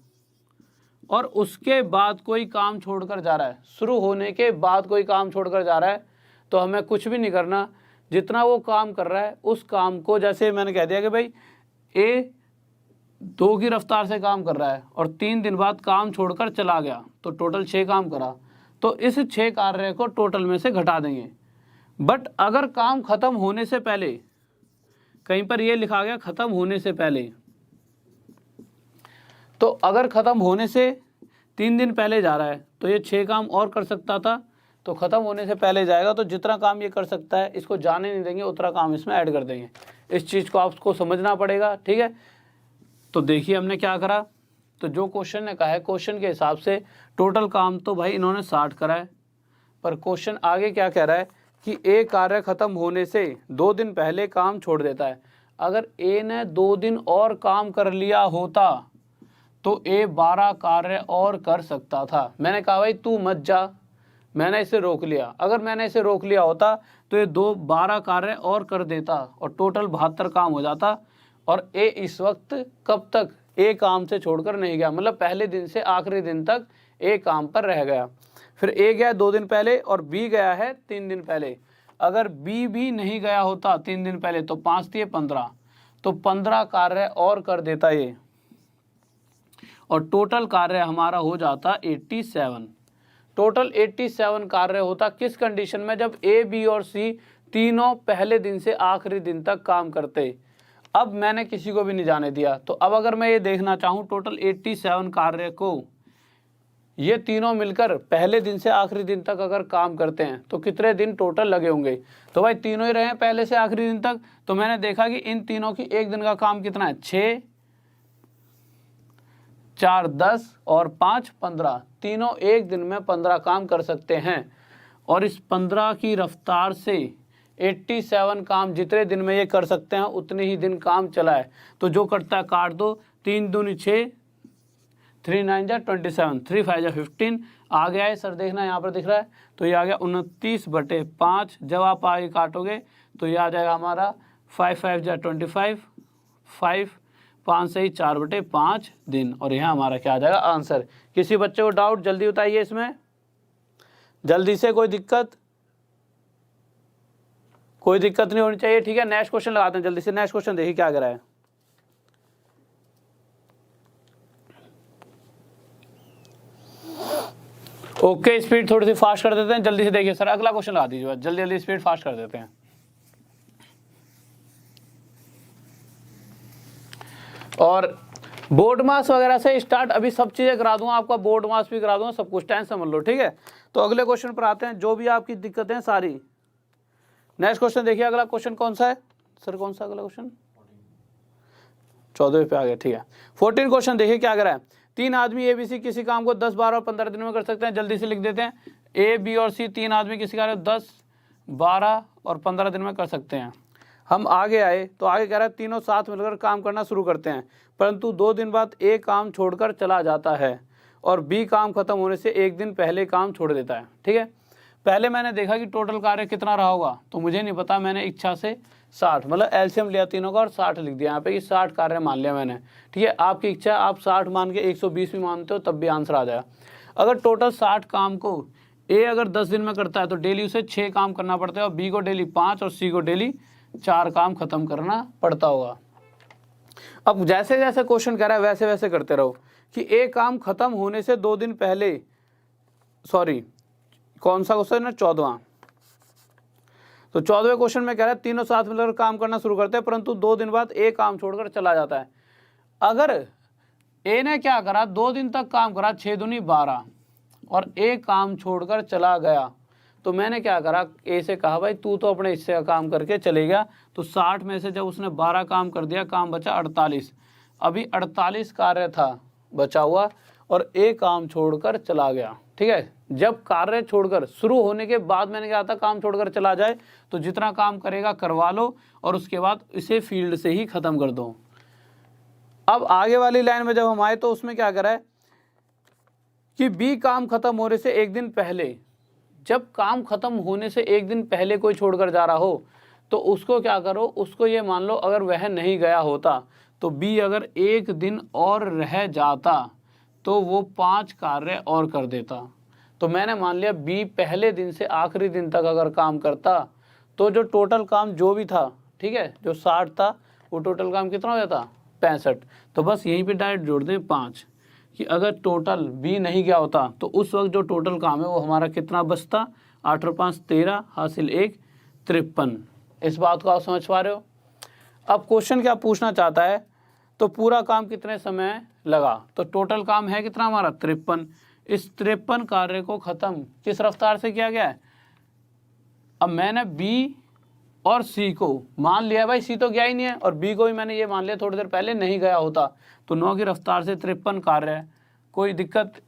और उसके बाद कोई काम छोड़कर जा रहा है, शुरू होने के बाद कोई काम छोड़कर जा रहा है, तो हमें कुछ भी नहीं करना। जितना वो काम कर रहा है उस काम को, जैसे मैंने कह दिया कि भाई ए 2 की रफ्तार से काम कर रहा है और 3 दिन बाद काम छोड़कर चला गया तो टोटल 6 काम करा, तो इस 6 कार्य को टोटल में से घटा देंगे। बट अगर काम खत्म होने से पहले, कहीं पर ये लिखा गया खत्म होने से पहले, तो अगर खत्म होने से 3 दिन पहले जा रहा है तो ये 6 काम और कर सकता था, तो खत्म होने से पहले जाएगा तो जितना काम ये कर सकता है इसको जाने नहीं देंगे, उतना काम इसमें ऐड कर देंगे। इस चीज़ को आपको समझना पड़ेगा। ठीक है, तो देखिए हमने क्या करा, तो जो क्वेश्चन ने कहा है क्वेश्चन के हिसाब से टोटल काम तो भाई इन्होंने 60 करा है, पर क्वेश्चन आगे क्या कह रहा है कि ए कार्य खत्म होने से 2 दिन पहले काम छोड़ देता है। अगर ए ने 2 दिन और काम कर लिया होता तो ए 12 कार्य और कर सकता था। मैंने कहा भाई तू मत जा, मैंने इसे रोक लिया। अगर मैंने इसे रोक लिया होता तो ये 12 कार्य और कर देता और टोटल 72 काम हो जाता। और ए इस वक्त कब तक ए काम से छोड़कर नहीं गया, मतलब पहले दिन से आखिरी दिन तक ए काम पर रह गया। फिर ए गया 2 दिन पहले और बी गया है 3 दिन पहले। अगर बी भी नहीं गया होता 3 दिन पहले तो 5 दिए 15, तो 15 कार्य और कर देता ये और टोटल कार्य हमारा हो जाता 87। टोटल 87 कार्य होता किस कंडीशन में, जब ए बी और सी तीनों पहले दिन से आखिरी दिन तक काम करते। अब मैंने किसी को भी नहीं जाने दिया, तो अब अगर मैं ये देखना चाहूँ टोटल 87 कार्य को ये तीनों मिलकर पहले दिन से आखिरी दिन तक अगर काम करते हैं तो कितने दिन टोटल लगे होंगे। तो भाई तीनों ही रहे हैं पहले से आखिरी दिन तक, तो मैंने देखा कि इन तीनों की एक दिन का काम कितना है, 6 4 10 और 5 15, तीनों एक दिन में 15 काम कर सकते हैं। और इस 15 की रफ्तार से 87 काम जितने दिन में ये कर सकते हैं उतने ही दिन काम चला है। तो जो करता है काट दो, 3 दूनी 6, 3 9 जा 27, 3 5 जा 15 आ गया है सर, देखना यहाँ पर दिख रहा है, तो ये आ गया 29/5। जब आप आगे काटोगे तो ये आ जाएगा हमारा 5 5 जा 25, 5 5 से ही 4/5 दिन। और यहाँ हमारा क्या आ जाएगा आंसर। किसी बच्चे को डाउट जल्दी बताइए इसमें, जल्दी से, कोई दिक्कत नहीं होनी चाहिए। ठीक है, नेक्स्ट क्वेश्चन लगाते हैं जल्दी से। नेक्स्ट क्वेश्चन देखिए क्या करा है। ओके, स्पीड थोड़ी सी फास्ट कर देते हैं, जल्दी से देखिए सर। अगला क्वेश्चन लगा दीजिए, जल्दी जल्दी स्पीड फास्ट कर देते हैं। और बोर्ड मास वगैरह से स्टार्ट अभी सब चीज़ें करा दूंगा आपका, बोर्ड मास भी करा दूंगा, सब कुछ टाइम समझ लो, ठीक है। तो अगले क्वेश्चन पर आते हैं, जो भी आपकी दिक्कतें सारी। नेक्स्ट क्वेश्चन देखिए, अगला क्वेश्चन कौन सा है सर, कौन सा अगला क्वेश्चन? 14 पे आ गया, ठीक है। 14 क्वेश्चन देखिए क्या करा है। 3 आदमी ए बी सी किसी काम को 10, 12 और 15 दिन में कर सकते हैं। जल्दी से लिख देते हैं, ए बी और सी 3 आदमी किसी कार्य को 10, 12 और 15 दिन में कर सकते हैं। हम आगे आए तो आगे कह रहा है तीनों साथ मिलकर काम करना शुरू करते हैं, परंतु 2 दिन बाद ए काम छोड़कर चला जाता है और बी काम खत्म होने से 1 दिन पहले काम छोड़ देता है, ठीक है। पहले मैंने देखा कि टोटल कार्य कितना रहा होगा, तो मुझे नहीं पता, मैंने इच्छा से 60 मतलब एलसीएम लिया तीनों का और 60 लिख दिया यहाँ पे कि 60 कार्य मान लिया मैंने, ठीक है। आपकी इच्छा, आप 60 मान के 120 भी मानते हो तब भी आंसर आ जाएगा। अगर टोटल 60 काम को ए अगर 10 दिन में करता है तो डेली उसे 6 काम करना पड़ता है और बी को डेली 5 और सी को डेली 4 काम खत्म करना पड़ता होगा। अब जैसे जैसे क्वेश्चन कह रहा है वैसे वैसे करते रहो कि ए काम खत्म होने से 2 दिन पहले, सॉरी कौन सा क्वेश्चन है, 14वां। तो 14वें क्वेश्चन में कह रहा है तीनों साथ मिलकर काम करना शुरू करते हैं, परंतु 2 दिन बाद ए काम छोड़कर चला जाता है। अगर ए ने क्या करा, 2 दिन तक काम करा, 6 दूनी 12 और ए काम छोड़कर चला गया, तो मैंने क्या करा, ए से कहा भाई तू तो अपने हिस्से का काम करके चले गया, तो 60 में से जब उसने 12 काम कर दिया, काम बचा 48। अभी 48 कार्य था बचा हुआ और ए काम छोड़कर चला गया, ठीक है। जब कार्य छोड़कर शुरू होने के बाद मैंने कहा था काम छोड़कर चला जाए, तो जितना काम करेगा करवा लो और उसके बाद इसे फील्ड से ही खत्म कर दो। अब आगे वाली लाइन में जब हम आए तो उसमें क्या करा है कि बी काम खत्म होने से 1 दिन पहले, जब काम खत्म होने से 1 दिन पहले कोई छोड़कर जा रहा हो तो उसको क्या करो, उसको ये मान लो अगर वह नहीं गया होता तो बी अगर 1 दिन और रह जाता तो वो 5 कार्य और कर देता। तो मैंने मान लिया बी पहले दिन से आखिरी दिन तक अगर काम करता तो जो टोटल काम जो भी था, ठीक है, जो 60 था वो टोटल काम कितना हो जाता, 65। तो बस यहीं पे डायरेक्ट जोड़ दें 5 कि अगर टोटल बी नहीं गया होता तो उस वक्त जो टोटल काम है वो हमारा कितना बचता, 8 और 5 13 हासिल 1 53। इस बात को आप समझ पा रहे हो। अब क्वेश्चन क्या पूछना चाहता है, तो पूरा काम कितने समय लगा, तो टोटल काम है कितना हमारा 53। इस 53 कार्य को खत्म किस रफ्तार से किया गया है। अब मैंने बी और सी को मान लिया, भाई सी तो गया ही नहीं है, और बी को भी मैंने ये मान लिया थोड़ी देर पहले नहीं गया होता, तो 9 की रफ्तार से 53 कार्य है। कोई दिक्कत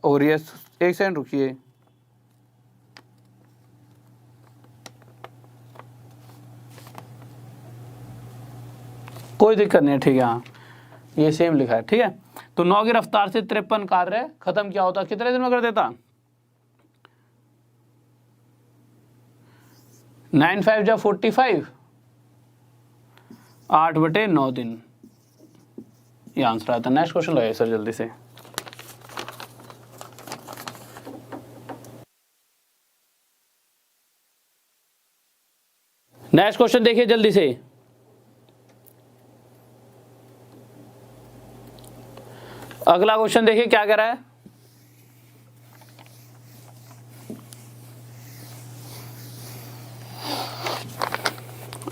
हो रही है, 1 सेकंड रुकिए। कोई दिक्कत नहीं है, ठीक है, हाँ ये सेम लिखा है, ठीक है। तो 9 की रफ्तार से 53 कार्य खत्म किया होता, कितने दिन में कर देता, 9 5 जा 45, 8/9 दिन, ये आंसर आता है। नेक्स्ट क्वेश्चन लगाइए सर जल्दी से। नेक्स्ट क्वेश्चन देखिए जल्दी से। अगला क्वेश्चन देखिए क्या कह रहा है,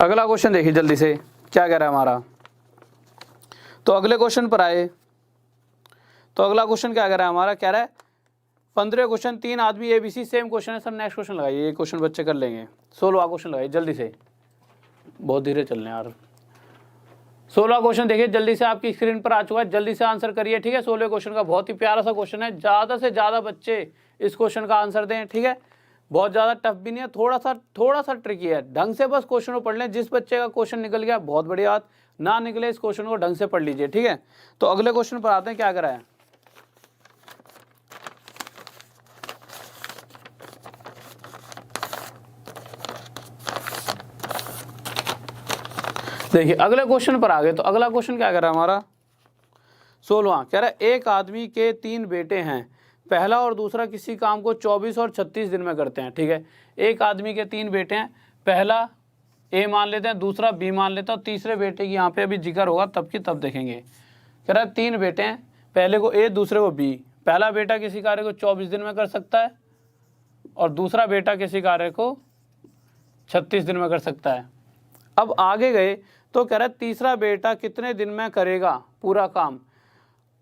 अगला क्वेश्चन देखिए जल्दी से क्या कह रहा है हमारा। तो अगले क्वेश्चन पर आए तो अगला क्वेश्चन क्या कह रहा है हमारा, कह रहा है 15 क्वेश्चन, 3 आदमी A B C, same question है सर। नेक्स्ट क्वेश्चन लगाइए, ये क्वेश्चन बच्चे कर लेंगे। 16वां क्वेश्चन लगाइए जल्दी से, बहुत धीरे चल रहे हैं यार। 16वां क्वेश्चन देखिए जल्दी से, आपकी स्क्रीन पर आ चुका है, जल्दी से आंसर करिए, ठीक है। 16वें क्वेश्चन का बहुत ही प्यारा सा क्वेश्चन है, ज़्यादा से ज़्यादा बच्चे इस क्वेश्चन का आंसर दें, ठीक है। बहुत ज़्यादा टफ भी नहीं है, थोड़ा सा ट्रिकी है, ढंग से बस क्वेश्चन को पढ़ लें। जिस बच्चे का क्वेश्चन निकल गया बहुत बड़ी बात, ना निकले इस क्वेश्चन को ढंग से पढ़ लीजिए, ठीक है। तो अगले क्वेश्चन पर आते हैं, क्या करा है, देखिए अगले क्वेश्चन पर आ गए। तो अगला क्वेश्चन क्या कर रहा है हमारा, 16वां, कह रहा है एक आदमी के 3 बेटे हैं, पहला और दूसरा किसी काम को 24 और 36 दिन में करते हैं, ठीक है। एक आदमी के 3 बेटे हैं, पहला ए मान लेते हैं, दूसरा बी मान लेते हैं, और तीसरे बेटे की यहाँ पे अभी जिक्र होगा तब की तब देखेंगे। कह रहा है 3 बेटे हैं, पहले को ए दूसरे को बी। पहला बेटा किसी कार्य को 24 दिन में कर सकता है और दूसरा बेटा किसी कार्य को 36 दिन में कर सकता है। अब आगे गए तो कह रहा है तीसरा बेटा कितने दिन में करेगा पूरा काम।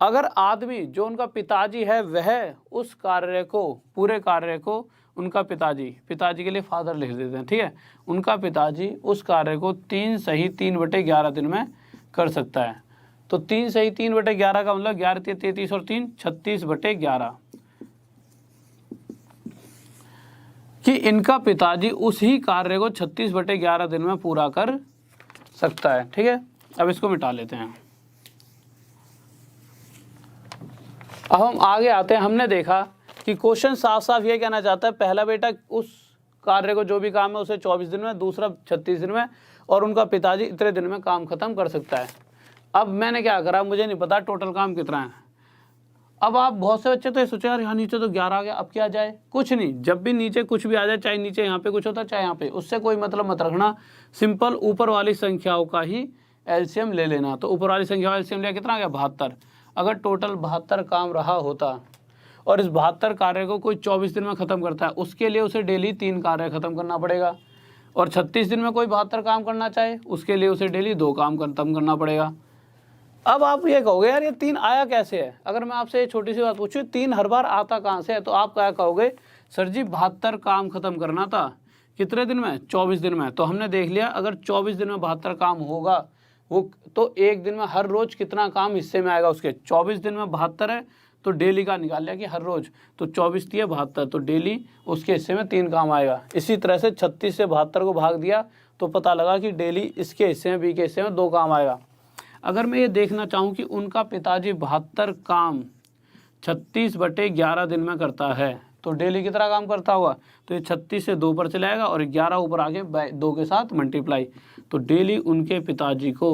अगर आदमी जो उनका पिताजी है वह उस कार्य को, पूरे कार्य को उनका पिताजी के लिए फादर लिख देते हैं, ठीक है, उनका पिताजी उस कार्य को 3 सही 3/11 दिन में कर सकता है। तो 3 सही 3/11 का मतलब 11 33 और 3 36/11 कि इनका पिताजी उसी कार्य को 36/11 दिन में पूरा कर सकता है, ठीक है। अब इसको मिटा लेते हैं। अब हम आगे आते हैं। हमने देखा कि क्वेश्चन साफ साफ ये कहना चाहता है, पहला बेटा उस कार्य को जो भी काम है उसे 24 दिन में, दूसरा 36 दिन में, और उनका पिताजी इतने दिन में काम खत्म कर सकता है। अब मैंने क्या करा, मुझे नहीं पता टोटल काम कितना है। अब आप बहुत से बच्चे तो ये सोचे यार यहाँ नीचे तो 11 आ गया, अब क्या जाए, कुछ नहीं, जब भी नीचे कुछ भी आ जाए, चाहे नीचे यहाँ पे कुछ होता चाहे यहाँ पे, उससे कोई मतलब मत रखना, सिंपल ऊपर वाली संख्याओं का ही एलसीएम ले लेना। तो ऊपर वाली संख्या एलसीएम लिया, कितना आ गया 72। अगर टोटल 72 काम रहा होता और इस 72 कार्य को कोई 24 दिन में ख़त्म करता है, उसके लिए उसे डेली 3 कार्य ख़त्म करना पड़ेगा। और 36 दिन में कोई 72 काम करना चाहे, उसके लिए उसे डेली 2 काम खत्म करना पड़ेगा। अब आप ये कहोगे यार ये 3 आया कैसे है। अगर मैं आपसे ये छोटी सी बात पूछूँ, 3 हर बार आता कहाँ से है, तो आप क्या कहोगे, सर जी 72 काम खत्म करना था कितने दिन में, 24 दिन में। तो हमने देख लिया अगर 24 दिन में 72 काम होगा वो, तो एक दिन में हर रोज कितना काम हिस्से में आएगा उसके, 24 दिन में 72 है तो डेली का निकाल लिया कि हर रोज, तो 24 दिए 72, तो डेली उसके हिस्से में 3 काम आएगा। इसी तरह से 36 से 72 को भाग दिया तो पता लगा कि डेली इसके हिस्से में, बी के हिस्से में 2 काम आएगा। अगर मैं ये देखना चाहूँ कि उनका पिताजी 72 काम 36/11 दिन में करता है, तो डेली कितना काम करता होगा, तो ये 36 से 2 पर चलाएगा और 11 ऊपर आगे 2 के साथ मल्टीप्लाई, तो डेली उनके पिताजी को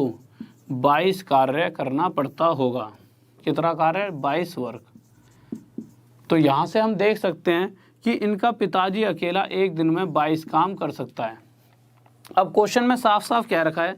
22 कार्य करना पड़ता होगा। कितना कार्य, 22 वर्क। तो यहाँ से हम देख सकते हैं कि इनका पिताजी अकेला एक दिन में 22 काम कर सकता है। अब क्वेश्चन में साफ साफ क्या रखा है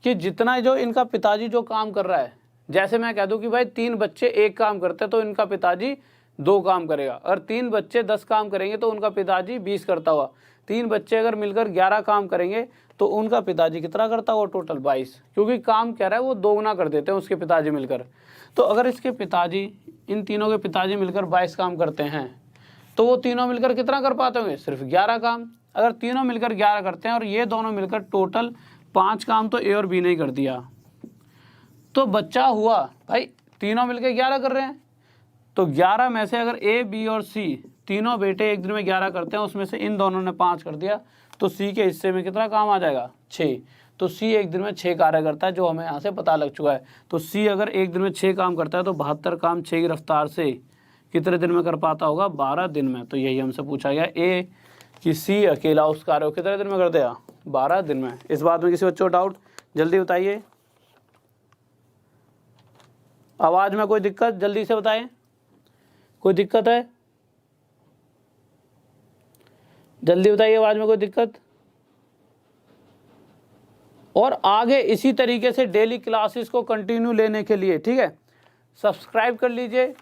कि जितना जो इनका पिताजी जो काम कर रहा है, जैसे मैं कह दूं कि भाई 3 बच्चे 1 काम करते हैं तो इनका पिताजी 2 काम करेगा, और 3 बच्चे 10 काम करेंगे तो उनका पिताजी 20 करता हुआ, 3 बच्चे अगर मिलकर 11 काम करेंगे तो उनका पिताजी कितना करता हुआ, टोटल 22, क्योंकि काम कह रहा है वो 2 गुना कर देते हैं उसके पिताजी मिलकर। तो अगर इसके पिताजी, इन तीनों के पिताजी मिलकर 22 काम करते हैं तो वो तीनों मिलकर कितना कर पाते होंगे, सिर्फ 11 काम। अगर तीनों मिलकर 11 करते हैं और ये दोनों मिलकर टोटल 5 काम तो ए और बी ने ही कर दिया, तो बच्चा हुआ भाई तीनों मिलकर 11 कर रहे हैं, तो 11 में से अगर ए बी और सी तीनों बेटे एक दिन में 11 करते हैं, उसमें से इन दोनों ने 5 कर दिया, तो सी के हिस्से में कितना काम आ जाएगा, 6। तो सी एक दिन में 6 कार्य करता है, जो हमें यहाँ से पता लग चुका है। तो सी अगर एक दिन में 6 काम करता है तो 72 काम 6 की रफ्तार से कितने दिन में कर पाता होगा, 12 दिन में। तो यही हमसे पूछा गया ए कि सी अकेला उस कार्य को कितने दिन में कर देगा, 12 दिन में। इस बात में किसी बच्चों को डाउट, जल्दी बताइए। आवाज में कोई दिक्कत, जल्दी से बताएं, कोई दिक्कत है, जल्दी बताइए, आवाज में कोई दिक्कत। और आगे इसी तरीके से डेली क्लासेस को कंटिन्यू लेने के लिए, ठीक है, सब्सक्राइब कर लीजिए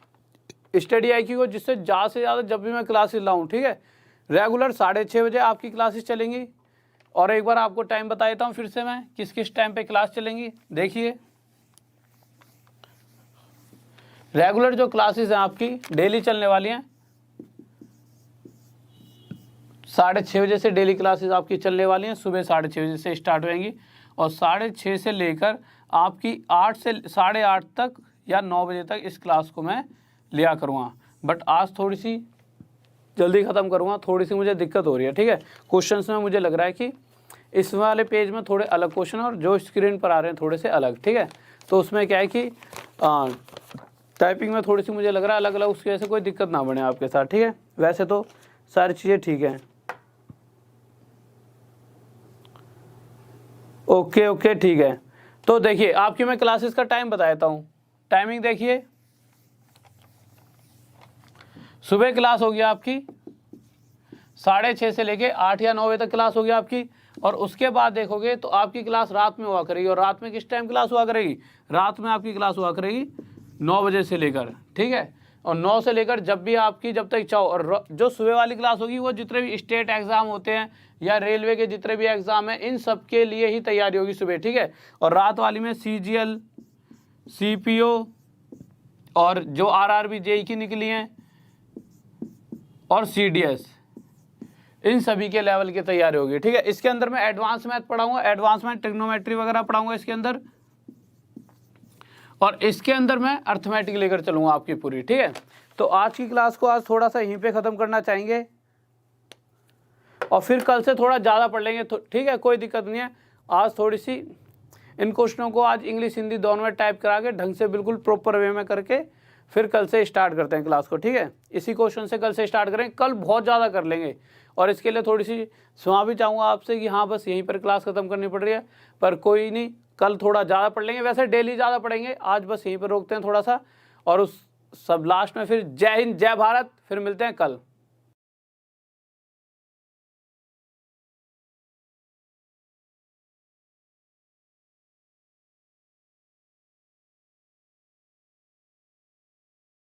स्टडी IQ को, जिससे ज़्यादा से ज़्यादा जब भी मैं क्लासेस लाऊं, ठीक है, रेगुलर 6:30 बजे आपकी क्लासेस चलेंगी। और एक बार आपको टाइम बता देता हूँ फिर से मैं, किस किस टाइम पे क्लास चलेंगी। देखिए रेगुलर जो क्लासेस हैं आपकी डेली चलने वाली हैं, 6:30 बजे से डेली क्लासेस आपकी चलने वाली हैं, सुबह 6:30 बजे से स्टार्ट होएंगी और 6:30 से लेकर आपकी 8 से 8:30 तक या 9 बजे तक इस क्लास को मैं लिया करूँगा। बट आज थोड़ी सी जल्दी ख़त्म करूँगा, थोड़ी सी मुझे दिक्कत हो रही है, ठीक है। क्वेश्चंस में मुझे लग रहा है कि इस वाले पेज में थोड़े अलग क्वेश्चन और जो स्क्रीन पर आ रहे हैं थोड़े से अलग, ठीक है। तो उसमें क्या है कि टाइपिंग में थोड़ी सी मुझे लग रहा है अलग अलग, उसकी वजह से कोई दिक्कत ना बने आपके साथ, ठीक है। वैसे तो सारी चीज़ें ठीक हैं। ओके ओके ठीक है। तो देखिए आपकी मैं क्लासेस का टाइम बता देता हूँ। टाइमिंग देखिए, सुबह क्लास होगी आपकी 6:30 से लेके 8 या 9 बजे तक क्लास होगी आपकी, और उसके बाद देखोगे तो आपकी क्लास रात में हुआ करेगी। और रात में किस टाइम क्लास हुआ करेगी, रात में आपकी क्लास हुआ करेगी 9 बजे से लेकर, ठीक है। और 9 से लेकर जब भी आपकी जब तक चाहो। और जो सुबह वाली क्लास होगी वो जितने भी स्टेट एग्जाम होते हैं या रेलवे के जितने भी एग्जाम हैं इन सब के लिए ही तैयारी होगी सुबह, ठीक है। और रात वाली में CGL CPO और जो RRB JEE की निकली हैं और CDS, इन सभी के लेवल की तैयारी होगी। ठीक है, इसके अंदर मैं एडवांस मैथ पढ़ाऊंगा, एडवांस मैथ ट्रिग्नोमेट्री वगैरह पढ़ाऊंगा इसके अंदर, और इसके अंदर मैं अर्थमेटिक लेकर चलूंगा आपकी पूरी। ठीक है, तो आज की क्लास को आज थोड़ा सा यहीं पे ख़त्म करना चाहेंगे और फिर कल से थोड़ा ज़्यादा पढ़ लेंगे। ठीक है, कोई दिक्कत नहीं है। आज थोड़ी सी इन क्वेश्चनों को आज इंग्लिश हिंदी दोनों में टाइप करा के ढंग से बिल्कुल प्रॉपर वे में करके फिर कल से स्टार्ट करते हैं क्लास को। ठीक है, इसी क्वेश्चन से कल से स्टार्ट करें, कल बहुत ज़्यादा कर लेंगे। और इसके लिए थोड़ी सी क्षमा भी चाहूँगा आपसे कि हाँ बस यहीं पर क्लास ख़त्म करनी पड़ रही है, पर कोई नहीं, कल थोड़ा ज़्यादा पढ़ लेंगे। वैसे डेली ज़्यादा पढ़ेंगे, आज बस यहीं पर रोकते हैं थोड़ा सा। और उस सब लास्ट में फिर जय हिंद जय भारत, फिर मिलते हैं कल।